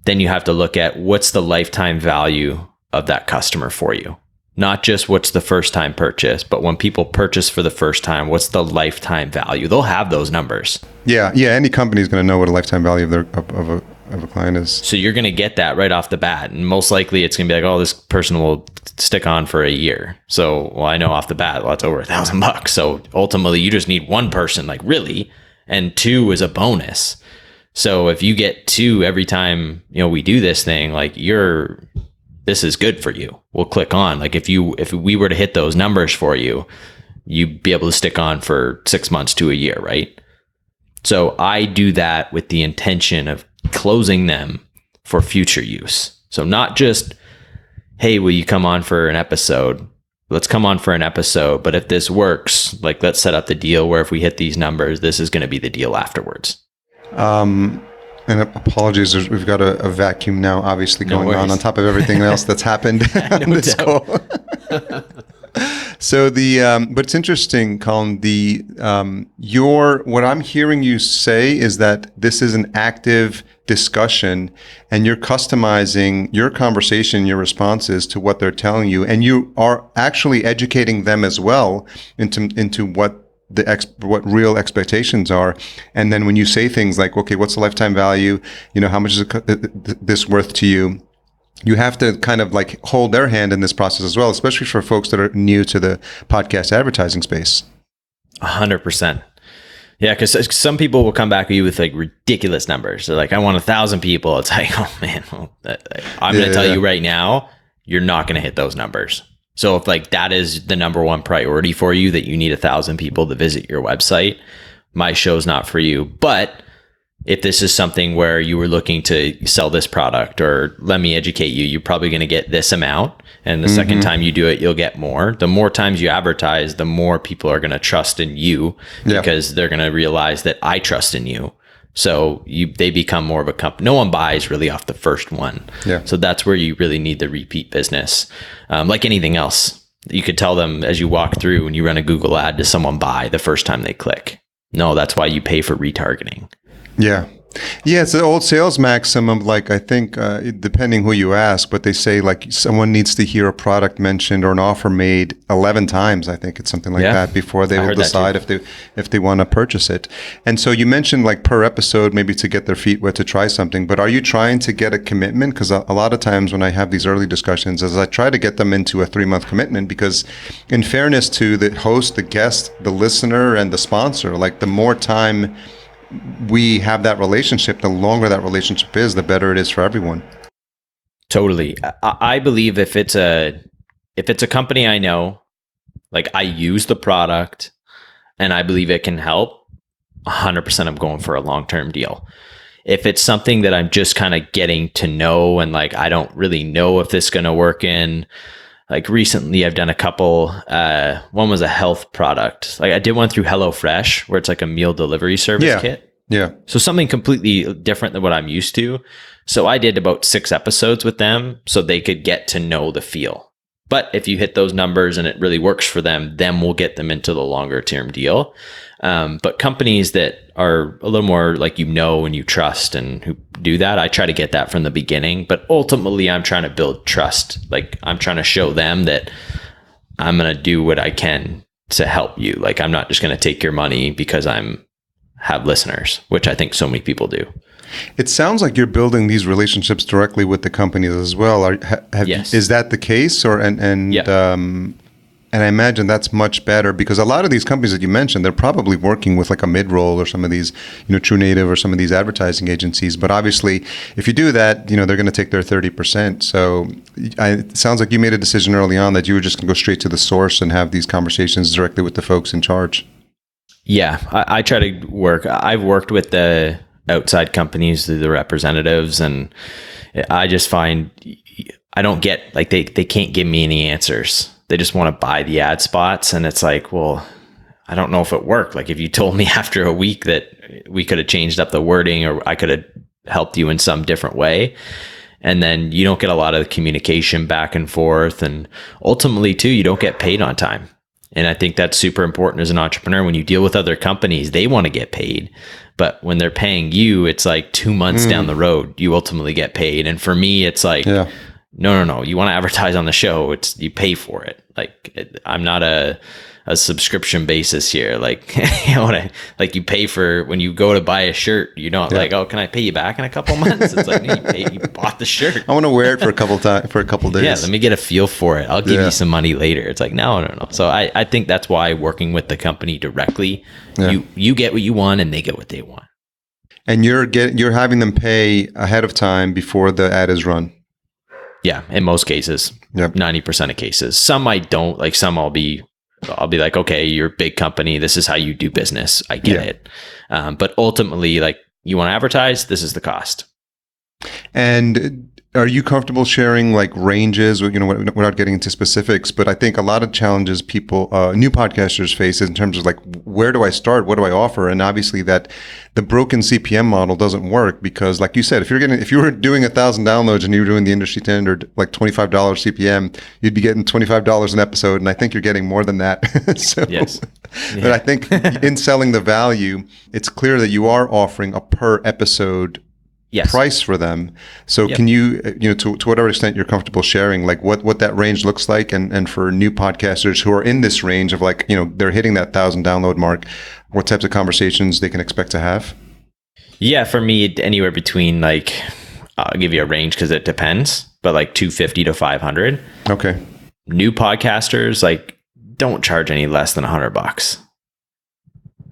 Then you have to look at what's the lifetime value of that customer for you. Not just what's the first time purchase, but when people purchase for the first time, what's the lifetime value? They'll have those numbers. Yeah. Any company is going to know what a lifetime value of a client is. So you're going to get that right off the bat. And most likely it's going to be like, oh, this person will stick on for a year. So, well, I know off the bat, well, it's over $1,000. So ultimately you just need one person, like really, and 2 is a bonus. So if you get 2 every time, we do this thing, like this is good for you. We'll click on. Like if we were to hit those numbers for you, you'd be able to stick on for 6 months to a year, right? So I do that with the intention of closing them for future use. So not just, hey, will you come on for an episode? let's come on for an episode. But if this works, like, let's set up the deal where if we hit these numbers, this is going to be the deal afterwards. And apologies, we've got a vacuum now, obviously going on top of everything else that's happened on this call. So but it's interesting, Colin. What I'm hearing you say is that this is an active discussion, and you're customizing your conversation, your responses to what they're telling you, and you are actually educating them as well into what real expectations are. And then when you say things like, okay, what's the lifetime value? How much is this worth to you? You have to kind of like hold their hand in this process as well, especially for folks that are new to the podcast advertising space. 100%. Yeah, because some people will come back at you with like ridiculous numbers. They're like, I want 1,000 people. It's like, oh man, I'm going to tell you right now, you're not going to hit those numbers. So if like that is the number one priority for you, that you need 1,000 people to visit your website, my show's not for you. But if this is something where you were looking to sell this product, or let me educate you, you're probably going to get this amount. And the second time you do it, you'll get more. The more times you advertise, the more people are going to trust in you, because they're going to realize that I trust in you. So they become more of a company. No one buys really off the first one. Yeah. So that's where you really need the repeat business. Like anything else, you could tell them as you walk through, when you run a Google ad, does someone buy the first time they click? No, that's why you pay for retargeting. Yeah. Yeah, it's an old sales maxim of like, I think, depending who you ask, but they say like someone needs to hear a product mentioned or an offer made 11 times. I think it's something like that before they will decide if they want to purchase it. And so you mentioned like per episode, maybe to get their feet wet to try something, but are you trying to get a commitment? Because a lot of times when I have these early discussions, I try to get them into a 3-month commitment, because in fairness to the host, the guest, the listener, and the sponsor, like the more time we have that relationship, the longer that relationship is, the better it is for everyone. Totally. I believe if it's a company I know, like I use the product and I believe it can help, 100% I'm going for a long-term deal. If it's something that I'm just kind of getting to know and like I don't really know if this is going to work in, like recently I've done a couple, one was a health product. Like I did one through HelloFresh where it's like a meal delivery service kit. Yeah. So something completely different than what I'm used to. So I did about 6 episodes with them so they could get to know the feel. But if you hit those numbers and it really works for them, then we'll get them into the longer term deal. But companies that are a little more like, and you trust and who do that, I try to get that from the beginning. But ultimately, I'm trying to build trust. Like I'm trying to show them that I'm going to do what I can to help you. Like I'm not just going to take your money because have listeners, which I think so many people do. It sounds like you're building these relationships directly with the companies as well. Yes. Is that the case? And I imagine that's much better, because a lot of these companies that you mentioned, they're probably working with like a mid-roll or some of these, True Native or some of these advertising agencies. But obviously, if you do that, they're going to take their 30%. So it sounds like you made a decision early on that you were just going to go straight to the source and have these conversations directly with the folks in charge. Yeah, I try to work. I've worked with the outside companies, the representatives, and I just find I don't get, like, they can't give me any answers. They just want to buy the ad spots. And it's like, well, I don't know if it worked. Like if you told me after a week that we could have changed up the wording or I could have helped you in some different way. And then you don't get a lot of the communication back and forth. And ultimately too, you don't get paid on time. And I think that's super important as an entrepreneur. When you deal with other companies, they want to get paid. But when they're paying you, it's like 2 months down the road, you ultimately get paid. And for me, it's like, no. You want to advertise on the show. You pay for it. Like I'm not a subscription basis here. Like, you pay for when you go to buy a shirt, you're not like, oh, can I pay you back in a couple months? It's like, no, you bought the shirt. I want to wear it for a couple days. Yeah. Let me get a feel for it. I'll give you some money later. It's like, no. So I think that's why working with the company directly, you get what you want and they get what they want. And you're having them pay ahead of time before the ad is run. Yeah, in most cases, 90% of cases. Some I don't, like some I'll be like, okay, you're a big company. This is how you do business. I get it. But ultimately, like, you want to advertise, this is the cost. And Are you comfortable sharing like ranges, without getting into specifics? But I think a lot of challenges people, new podcasters face in terms of like, where do I start? What do I offer? And obviously that the broken CPM model doesn't work because, like you said, if you were doing 1,000 downloads and you were doing the industry standard, like $25 CPM, you'd be getting $25 an episode. And I think you're getting more than that. So, Yes. Yeah. but I think in selling the value, it's clear that you are offering a per episode price for them. So can you, to whatever extent you're comfortable sharing, like what that range looks like, and for new podcasters who are in this range of like, they're hitting that 1,000 download mark, what types of conversations they can expect to have? Yeah, for me, anywhere between like, I'll give you a range because it depends, but like 250 to 500. Okay. New podcasters, like, don't charge any less than $100.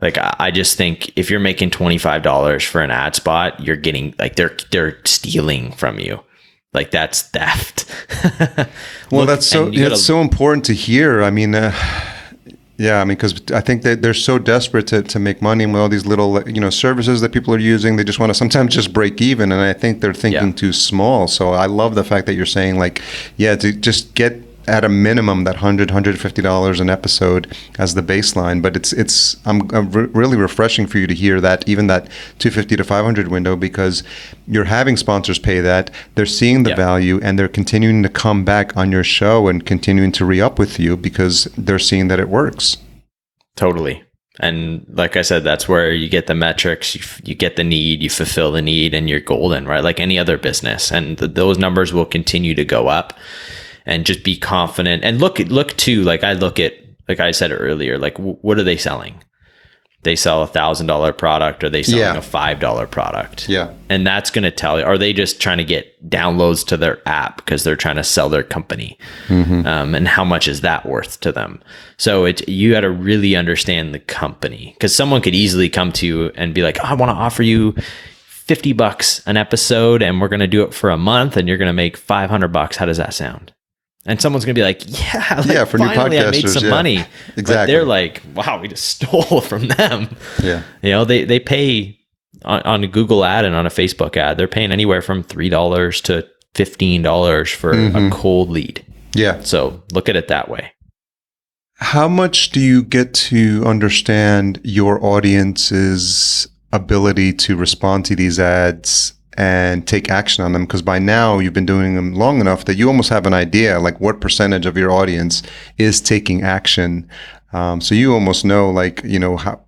Like, I just think if you're making $25 for an ad spot, you're getting like they're stealing from you. Like, that's theft. Well, that's so important to hear. I mean, because I think that they're so desperate to make money with all these little, services that people are using. They just want to sometimes just break even, and I think they're thinking too small. So I love the fact that you're saying like, to just get at a minimum that $150 an episode as the baseline. But it's really refreshing for you to hear that, even that 250 to 500 window, because you're having sponsors pay that, they're seeing the value, and they're continuing to come back on your show and continuing to re-up with you because they're seeing that it works. Totally. And like I said, that's where you get the metrics, you get the need, you fulfill the need, and you're golden, right? Like any other business. And those numbers will continue to go up. And just be confident and look too, like I look at, like I said earlier, like what are they selling? They sell $1,000 product, or they selling a $5 product. Yeah. And that's going to tell you, are they just trying to get downloads to their app because they're trying to sell their company? Mm-hmm. And how much is that worth to them? So you got to really understand the company, because someone could easily come to you and be like, I want to offer you $50 an episode, and we're going to do it for a month, and you're going to make $500. How does that sound? And someone's going to be like, for new finally I made some money. Exactly. But they're like, wow, we just stole from them. Yeah. They pay on a Google ad and on a Facebook ad, they're paying anywhere from $3 to $15 for a cold lead. Yeah. So look at it that way. How much do you get to understand your audience's ability to respond to these ads and take action on them? Because by now you've been doing them long enough that you almost have an idea like what percentage of your audience is taking action. So you almost know, like, how,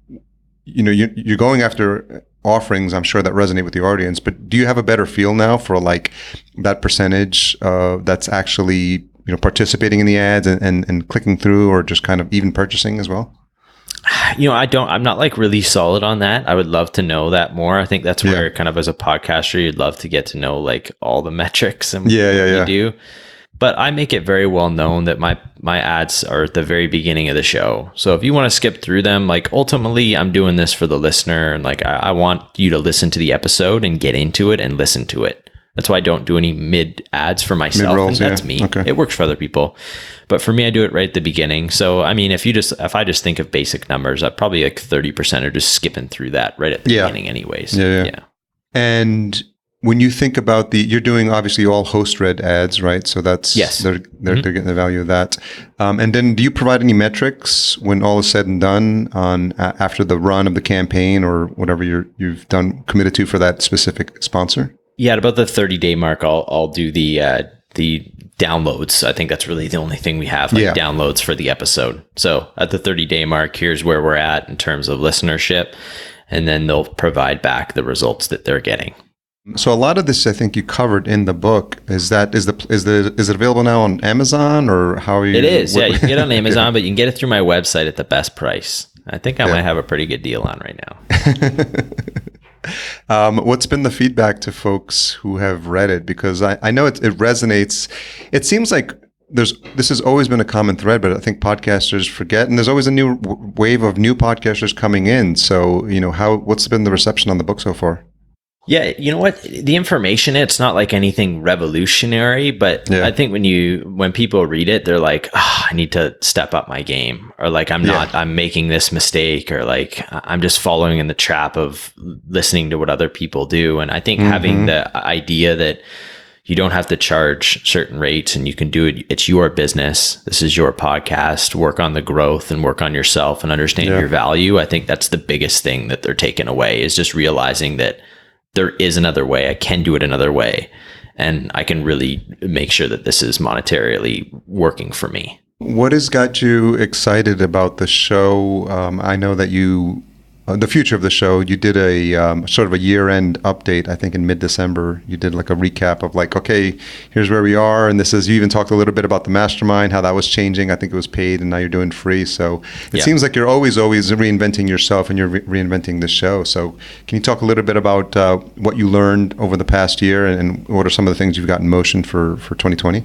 you're going after offerings, I'm sure, that resonate with the audience, but do you have a better feel now for like that percentage that's actually, participating in the ads and clicking through, or just kind of even purchasing as well? I'm not like really solid on that. I would love to know that more. I think that's where kind of as a podcaster, you'd love to get to know like all the metrics and what you do. But I make it very well known that my ads are at the very beginning of the show. So if you want to skip through them, like ultimately I'm doing this for the listener. And like, I want you to listen to the episode and get into it and listen to it. That's why I don't do any mid ads for myself. Mid-rolls, and that's me. Okay. It works for other people. But for me, I do it right at the beginning. So, I mean, if I just think of basic numbers, I'd probably like 30% are just skipping through that right at the beginning anyways. Yeah. And when you think about you're doing obviously all host-read ads, right? So that's, they're getting the value of that. And then do you provide any metrics when all is said and done on after the run of the campaign or whatever you've done committed to for that specific sponsor? Yeah, at about the 30-day mark, I'll do the downloads. I think that's really the only thing we have, like downloads for the episode. So at the 30-day mark, here's where we're at in terms of listenership, and then they'll provide back the results that they're getting. So a lot of this, I think, you covered in the book. Is it available now on Amazon, or how are you? It is. You can get it on Amazon, but you can get it through my website at the best price. I think I might have a pretty good deal on right now. What's been the feedback to folks who have read it? Because I know it resonates. It seems like this has always been a common thread, but I think podcasters forget, and there's always a new wave of new podcasters coming in. So, what's been the reception on the book so far? Yeah, you know what? The information, it's not like anything revolutionary, but I think when people read it, they're like, I need to step up my game, or like, I'm making this mistake, or like, I'm just following in the trap of listening to what other people do. And I think having the idea that, you don't have to charge certain rates, and you can do it. It's your business. This is your podcast. Work on the growth and work on yourself and understand your value. I think that's the biggest thing that they're taking away, is just realizing that there is another way. I can do it another way. And I can really make sure that this is monetarily working for me. What has got you excited about the show? I know that you, the future of the show, you did a sort of a year-end update, I think in mid-December. You did like a recap of like, okay, here's where we are. And this is, you even talked a little bit about the mastermind, how that was changing. I think it was paid and now you're doing free. So it seems like you're always reinventing yourself, and you're reinventing the show. So can you talk a little bit about what you learned over the past year, and what are some of the things you've got in motion for 2020?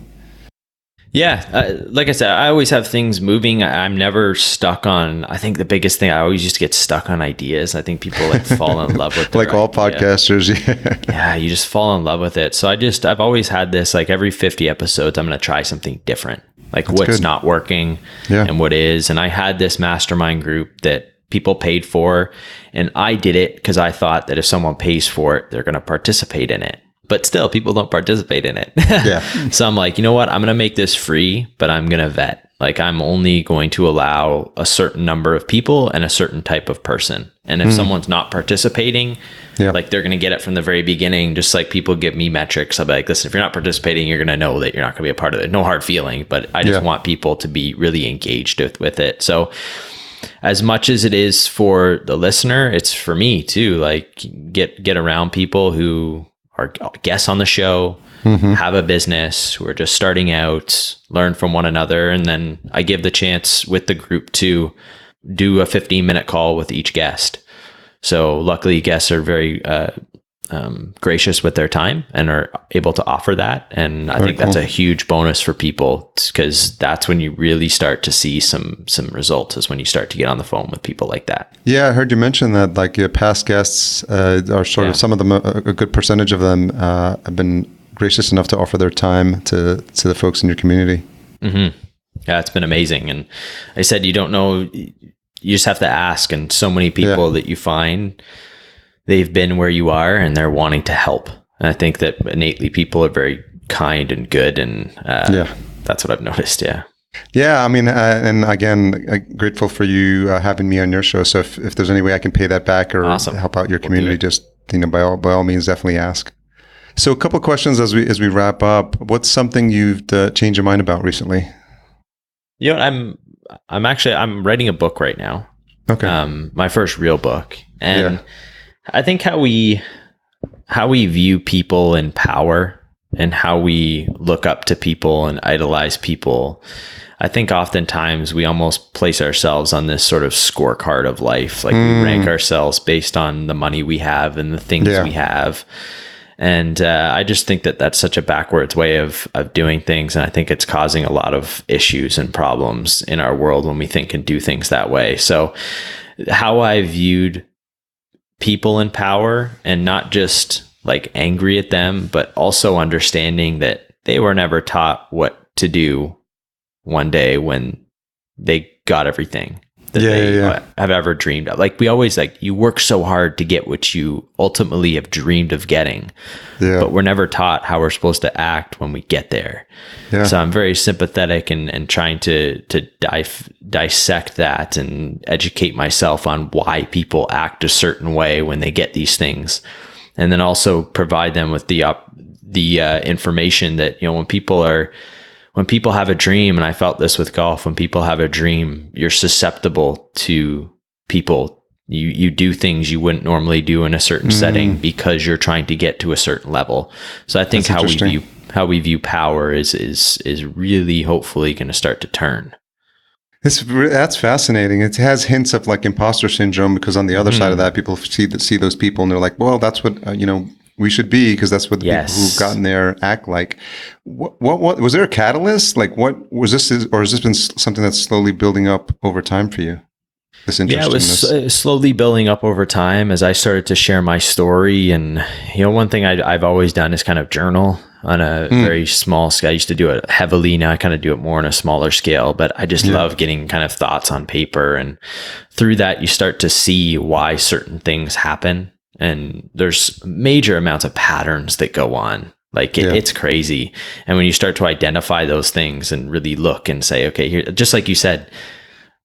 Yeah, like I said, I always have things moving. I'm never stuck on, I think the biggest thing, I always used to get stuck on ideas. I think people like fall in love with like all idea. Podcasters. Yeah, you just fall in love with it. So I've always had this, like every 50 episodes, I'm going to try something different. Like That's what's good. Not working and what is. And I had this mastermind group that people paid for, and I did it because I thought that if someone pays for it, they're going to participate in it. But still, people don't participate in it. So I'm like, you know what? I'm going to make this free, but I'm going to vet. Like, I'm only going to allow a certain number of people and a certain type of person. And if someone's not participating, like they're going to get it from the very beginning. Just like people give me metrics. I'll be like, listen, if you're not participating, you're going to know that you're not going to be a part of it. No hard feeling, but I just want people to be really engaged with it. So as much as it is for the listener, it's for me too. Like get around people who are guests on the show, have a business, who are just starting out, learn from one another. And then I give the chance with the group to do a 15-minute call with each guest. So luckily guests are very gracious with their time and are able to offer that. And I think that's a huge bonus for people, because that's when you really start to see some results, is when you start to get on the phone with people like that. Yeah, I heard you mention that like your past guests are sort of, some of them, a good percentage of them have been gracious enough to offer their time to the folks in your community. Mm-hmm. Yeah, it's been amazing. And I said, you don't know, you just have to ask. And so many people that you find, they've been where you are and they're wanting to help. And I think that innately people are very kind and good. And that's what I've noticed. Yeah. Yeah. I mean, and again, grateful for you having me on your show. So if there's any way I can pay that back or help out your community, just, by all means, definitely ask. So a couple of questions as we wrap up. What's something you've changed your mind about recently? You know, I'm writing a book right now. Okay. My first real book. And I think how we view people in power and how we look up to people and idolize people, I think oftentimes we almost place ourselves on this sort of scorecard of life. Like we rank ourselves based on the money we have and the things we have. And I just think that that's such a backwards way of doing things. And I think it's causing a lot of issues and problems in our world when we think and do things that way. So how I viewed people in power, and not just like angry at them, but also understanding that they were never taught what to do one day when they got everything that they have ever dreamed of. Like we always you work so hard to get what you ultimately have dreamed of getting, but we're never taught how we're supposed to act when we get there. So I'm very sympathetic and trying to dissect that and educate myself on why people act a certain way when they get these things, and then also provide them with the information that, you know, when people have a dream, and I felt this with golf, when people have a dream, you're susceptible to people. You do things you wouldn't normally do in a certain setting because you're trying to get to a certain level. So I think how we view power is really hopefully going to start to turn. That's fascinating. It has hints of like imposter syndrome, because on the other side of that, people see those people and they're like, well, that's what we should be, because that's what the people who've gotten there act like. What was there a catalyst? Like, what was this, or has this been something that's slowly building up over time for you? This interestingness? Yeah, it was slowly building up over time as I started to share my story. And, you know, one thing I've always done is kind of journal on a very small scale. I used to do it heavily. Now I kind of do it more on a smaller scale, but I just love getting kind of thoughts on paper. And through that, you start to see why certain things happen. And there's major amounts of patterns that go on. Like it's crazy. And when you start to identify those things and really look and say, okay, here, just like you said,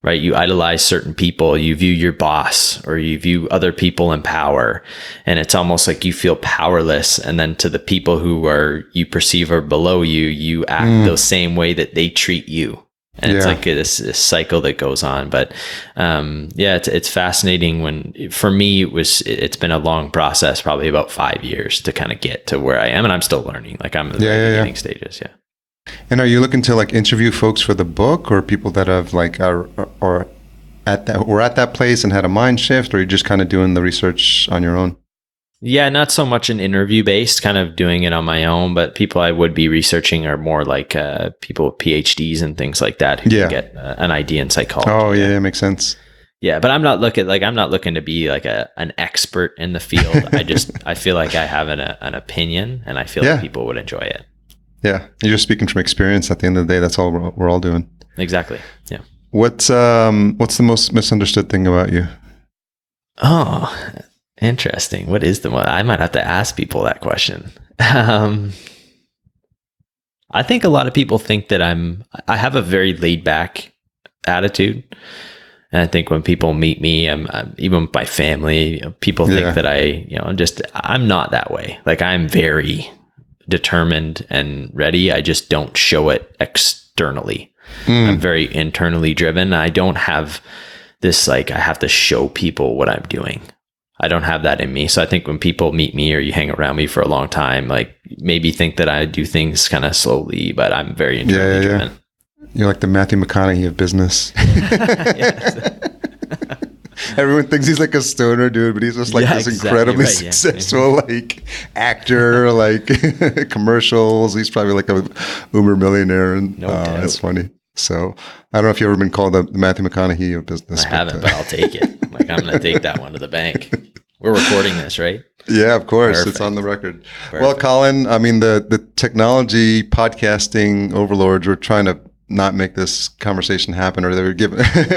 right? You idolize certain people, you view your boss, or you view other people in power, and it's almost like you feel powerless. And then to the people who you perceive are below you, you act the same way that they treat you. And it's like this cycle that goes on. But it's fascinating. For me, it's been a long process, probably about 5 years to kind of get to where I am, and I'm still learning. Like I'm in the very beginning stages. Yeah. And are you looking to like interview folks for the book, or people that have like are at that place and had a mind shift, or are you just kind of doing the research on your own? Yeah, not so much an interview based, kind of doing it on my own, but people I would be researching are more like people with PhDs and things like that who can get an idea in psychology. Oh yeah, makes sense. Yeah, but I'm not looking to be like an expert in the field. I feel like I have an opinion, and I feel like people would enjoy it. Yeah, you're just speaking from experience. At the end of the day, that's all we're all doing. Exactly. Yeah. What's the most misunderstood thing about you? Oh, interesting. What is the one? I might have to ask people that question. I think a lot of people think that I have a very laid back attitude. And I think when people meet me, even with my family, people think that I'm not that way. Like I'm very determined and ready. I just don't show it externally. I'm very internally driven. I don't have this, like, I have to show people what I'm doing. I don't have that in me. So I think when people meet me or you hang around me for a long time, like maybe think that I do things kind of slowly, but I'm very internally driven. You're like the Matthew McConaughey of business. Everyone thinks he's like a stoner dude, but he's just like this incredibly successful like actor, like commercials. He's probably like a uber millionaire, and it's funny. So I don't know if you've ever been called the Matthew McConaughey of business. I haven't, but I'll take it. Like I'm going to take that one to the bank. We're recording this, right? Yeah, of course. Perfect. It's on the record. Perfect. Well, Colin, I mean, the technology podcasting overlords were trying to not make this conversation happen, or they were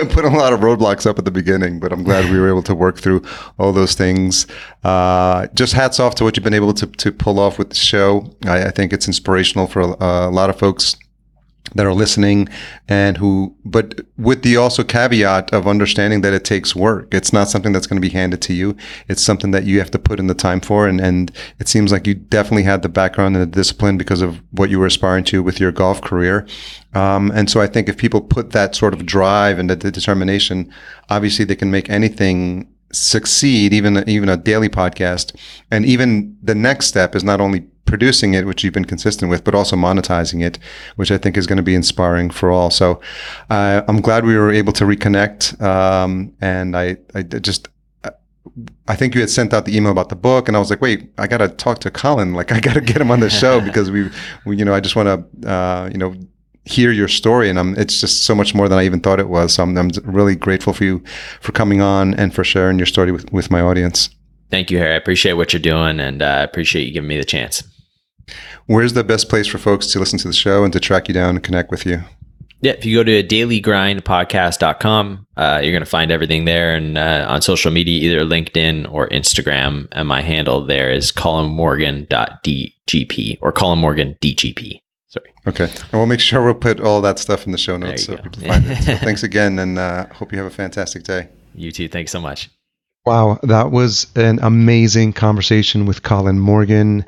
put a lot of roadblocks up at the beginning, but I'm glad we were able to work through all those things. Just hats off to what you've been able to pull off with the show. I think it's inspirational for a lot of folks that are listening, but with the also caveat of understanding that it takes work. It's not something that's going to be handed to you. It's something that you have to put in the time for. And it seems like you definitely had the background and the discipline because of what you were aspiring to with your golf career. And so I think if people put that sort of drive and the determination, obviously they can make anything succeed, even a daily podcast. And even the next step is not only producing it, which you've been consistent with, but also monetizing it, which I think is going to be inspiring for all. So I'm glad we were able to reconnect. And I think you had sent out the email about the book, and I was like, wait, I got to talk to Colin. Like, I got to get him on the show because we I just want to, hear your story, and it's just so much more than I even thought it was. So I'm really grateful for you for coming on and for sharing your story with my audience. Thank you, Harry. I appreciate what you're doing, and I appreciate you giving me the chance. Where's the best place for folks to listen to the show and to track you down and connect with you? Yeah, if you go to dailygrindpodcast.com, you're going to find everything there. And on social media, either LinkedIn or Instagram. And my handle there is colinmorgan.dgp or colinmorgandgp. Sorry. Okay. And we'll make sure we'll put all that stuff in the show notes so people find it. So thanks again, and hope you have a fantastic day. You too. Thanks so much. Wow, that was an amazing conversation with Colin Morgan.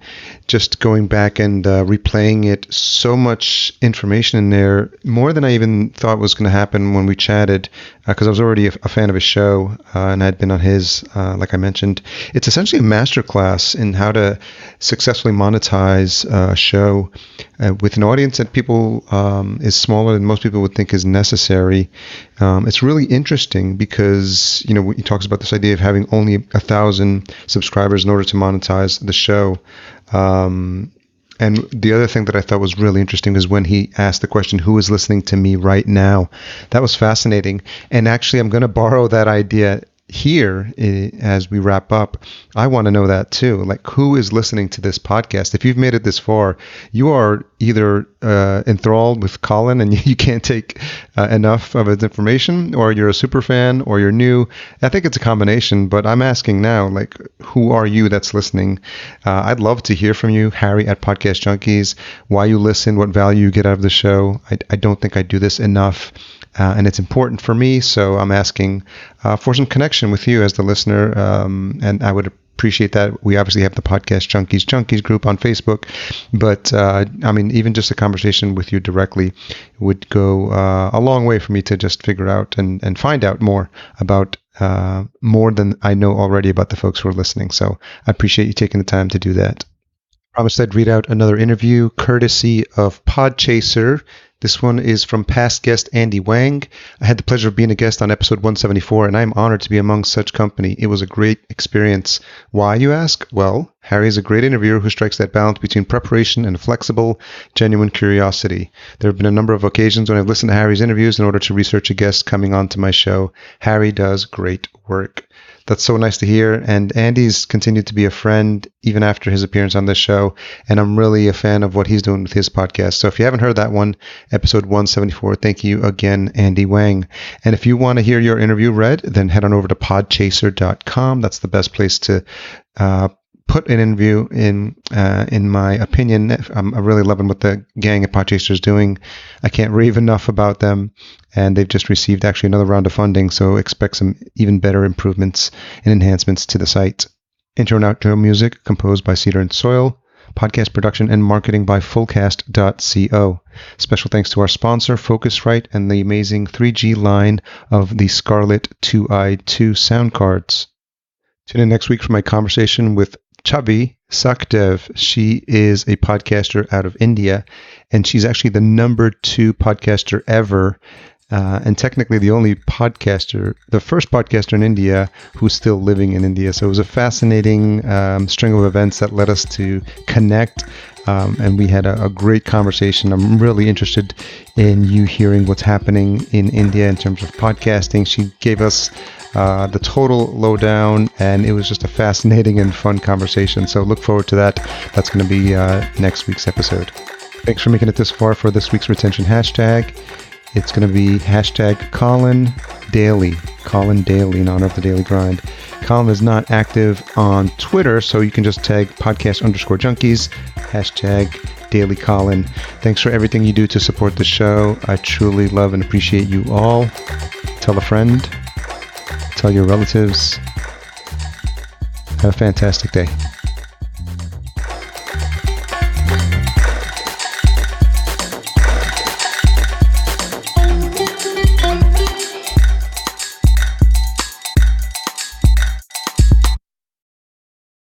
Just going back and replaying it, so much information in there, more than I even thought was going to happen when we chatted, because I was already a fan of his show, and I'd been on his, like I mentioned. It's essentially a masterclass in how to successfully monetize a show with an audience that people is smaller than most people would think is necessary. It's really interesting because, he talks about this idea of having only 1,000 subscribers in order to monetize the show. And the other thing that I thought was really interesting is when he asked the question, who is listening to me right now? That was fascinating. And actually, I'm going to borrow that idea here, as we wrap up, I want to know that too. Like, who is listening to this podcast? If you've made it this far, you are either enthralled with Colin and you can't take enough of his information, or you're a super fan, or you're new. I think it's a combination, but I'm asking now, like, who are you that's listening? I'd love to hear from you, Harry at Podcast Junkies, why you listen, what value you get out of the show. I don't think I do this enough. And it's important for me, so I'm asking for some connection with you as the listener, and I would appreciate that. We obviously have the Podcast Junkies group on Facebook, but I mean, even just a conversation with you directly would go a long way for me to just figure out and find out more about more than I know already about the folks who are listening. So I appreciate you taking the time to do that. I promised I'd read out another interview courtesy of Podchaser. This one is from past guest Andy Wang. I had the pleasure of being a guest on episode 174, and I'm honored to be among such company. It was a great experience. Why, you ask? Well, Harry is a great interviewer who strikes that balance between preparation and flexible, genuine curiosity. There have been a number of occasions when I've listened to Harry's interviews in order to research a guest coming onto my show. Harry does great work. That's so nice to hear. And Andy's continued to be a friend even after his appearance on this show. And I'm really a fan of what he's doing with his podcast. So if you haven't heard that one, episode 174, thank you again, Andy Wang. And if you want to hear your interview read, then head on over to podchaser.com. That's the best place to put an interview in my opinion. I'm really loving what the gang at Podchaser is doing. I can't rave enough about them. And they've just received actually another round of funding, so expect some even better improvements and enhancements to the site. Intro and outro music composed by Cedar and Soil. Podcast production and marketing by FullCast.co. Special thanks to our sponsor, Focusrite, and the amazing 3G line of the Scarlett 2i2 sound cards. Tune in next week for my conversation with Chavi Sakdev. She is a podcaster out of India, and she's actually the number 2 podcaster ever. And technically the only podcaster, the first podcaster in India who's still living in India. So it was a fascinating string of events that led us to connect. And we had a great conversation. I'm really interested in you hearing what's happening in India in terms of podcasting. She gave us the total lowdown, and it was just a fascinating and fun conversation. So look forward to that. That's going to be next week's episode. Thanks for making it this far for this week's retention hashtag. It's going to be hashtag Colin Daily in honor of the Daily Grind. Colin is not active on Twitter, so you can just tag podcast_junkies, hashtag Daily Colin. Thanks for everything you do to support the show. I truly love and appreciate you all. Tell a friend. Tell your relatives. Have a fantastic day.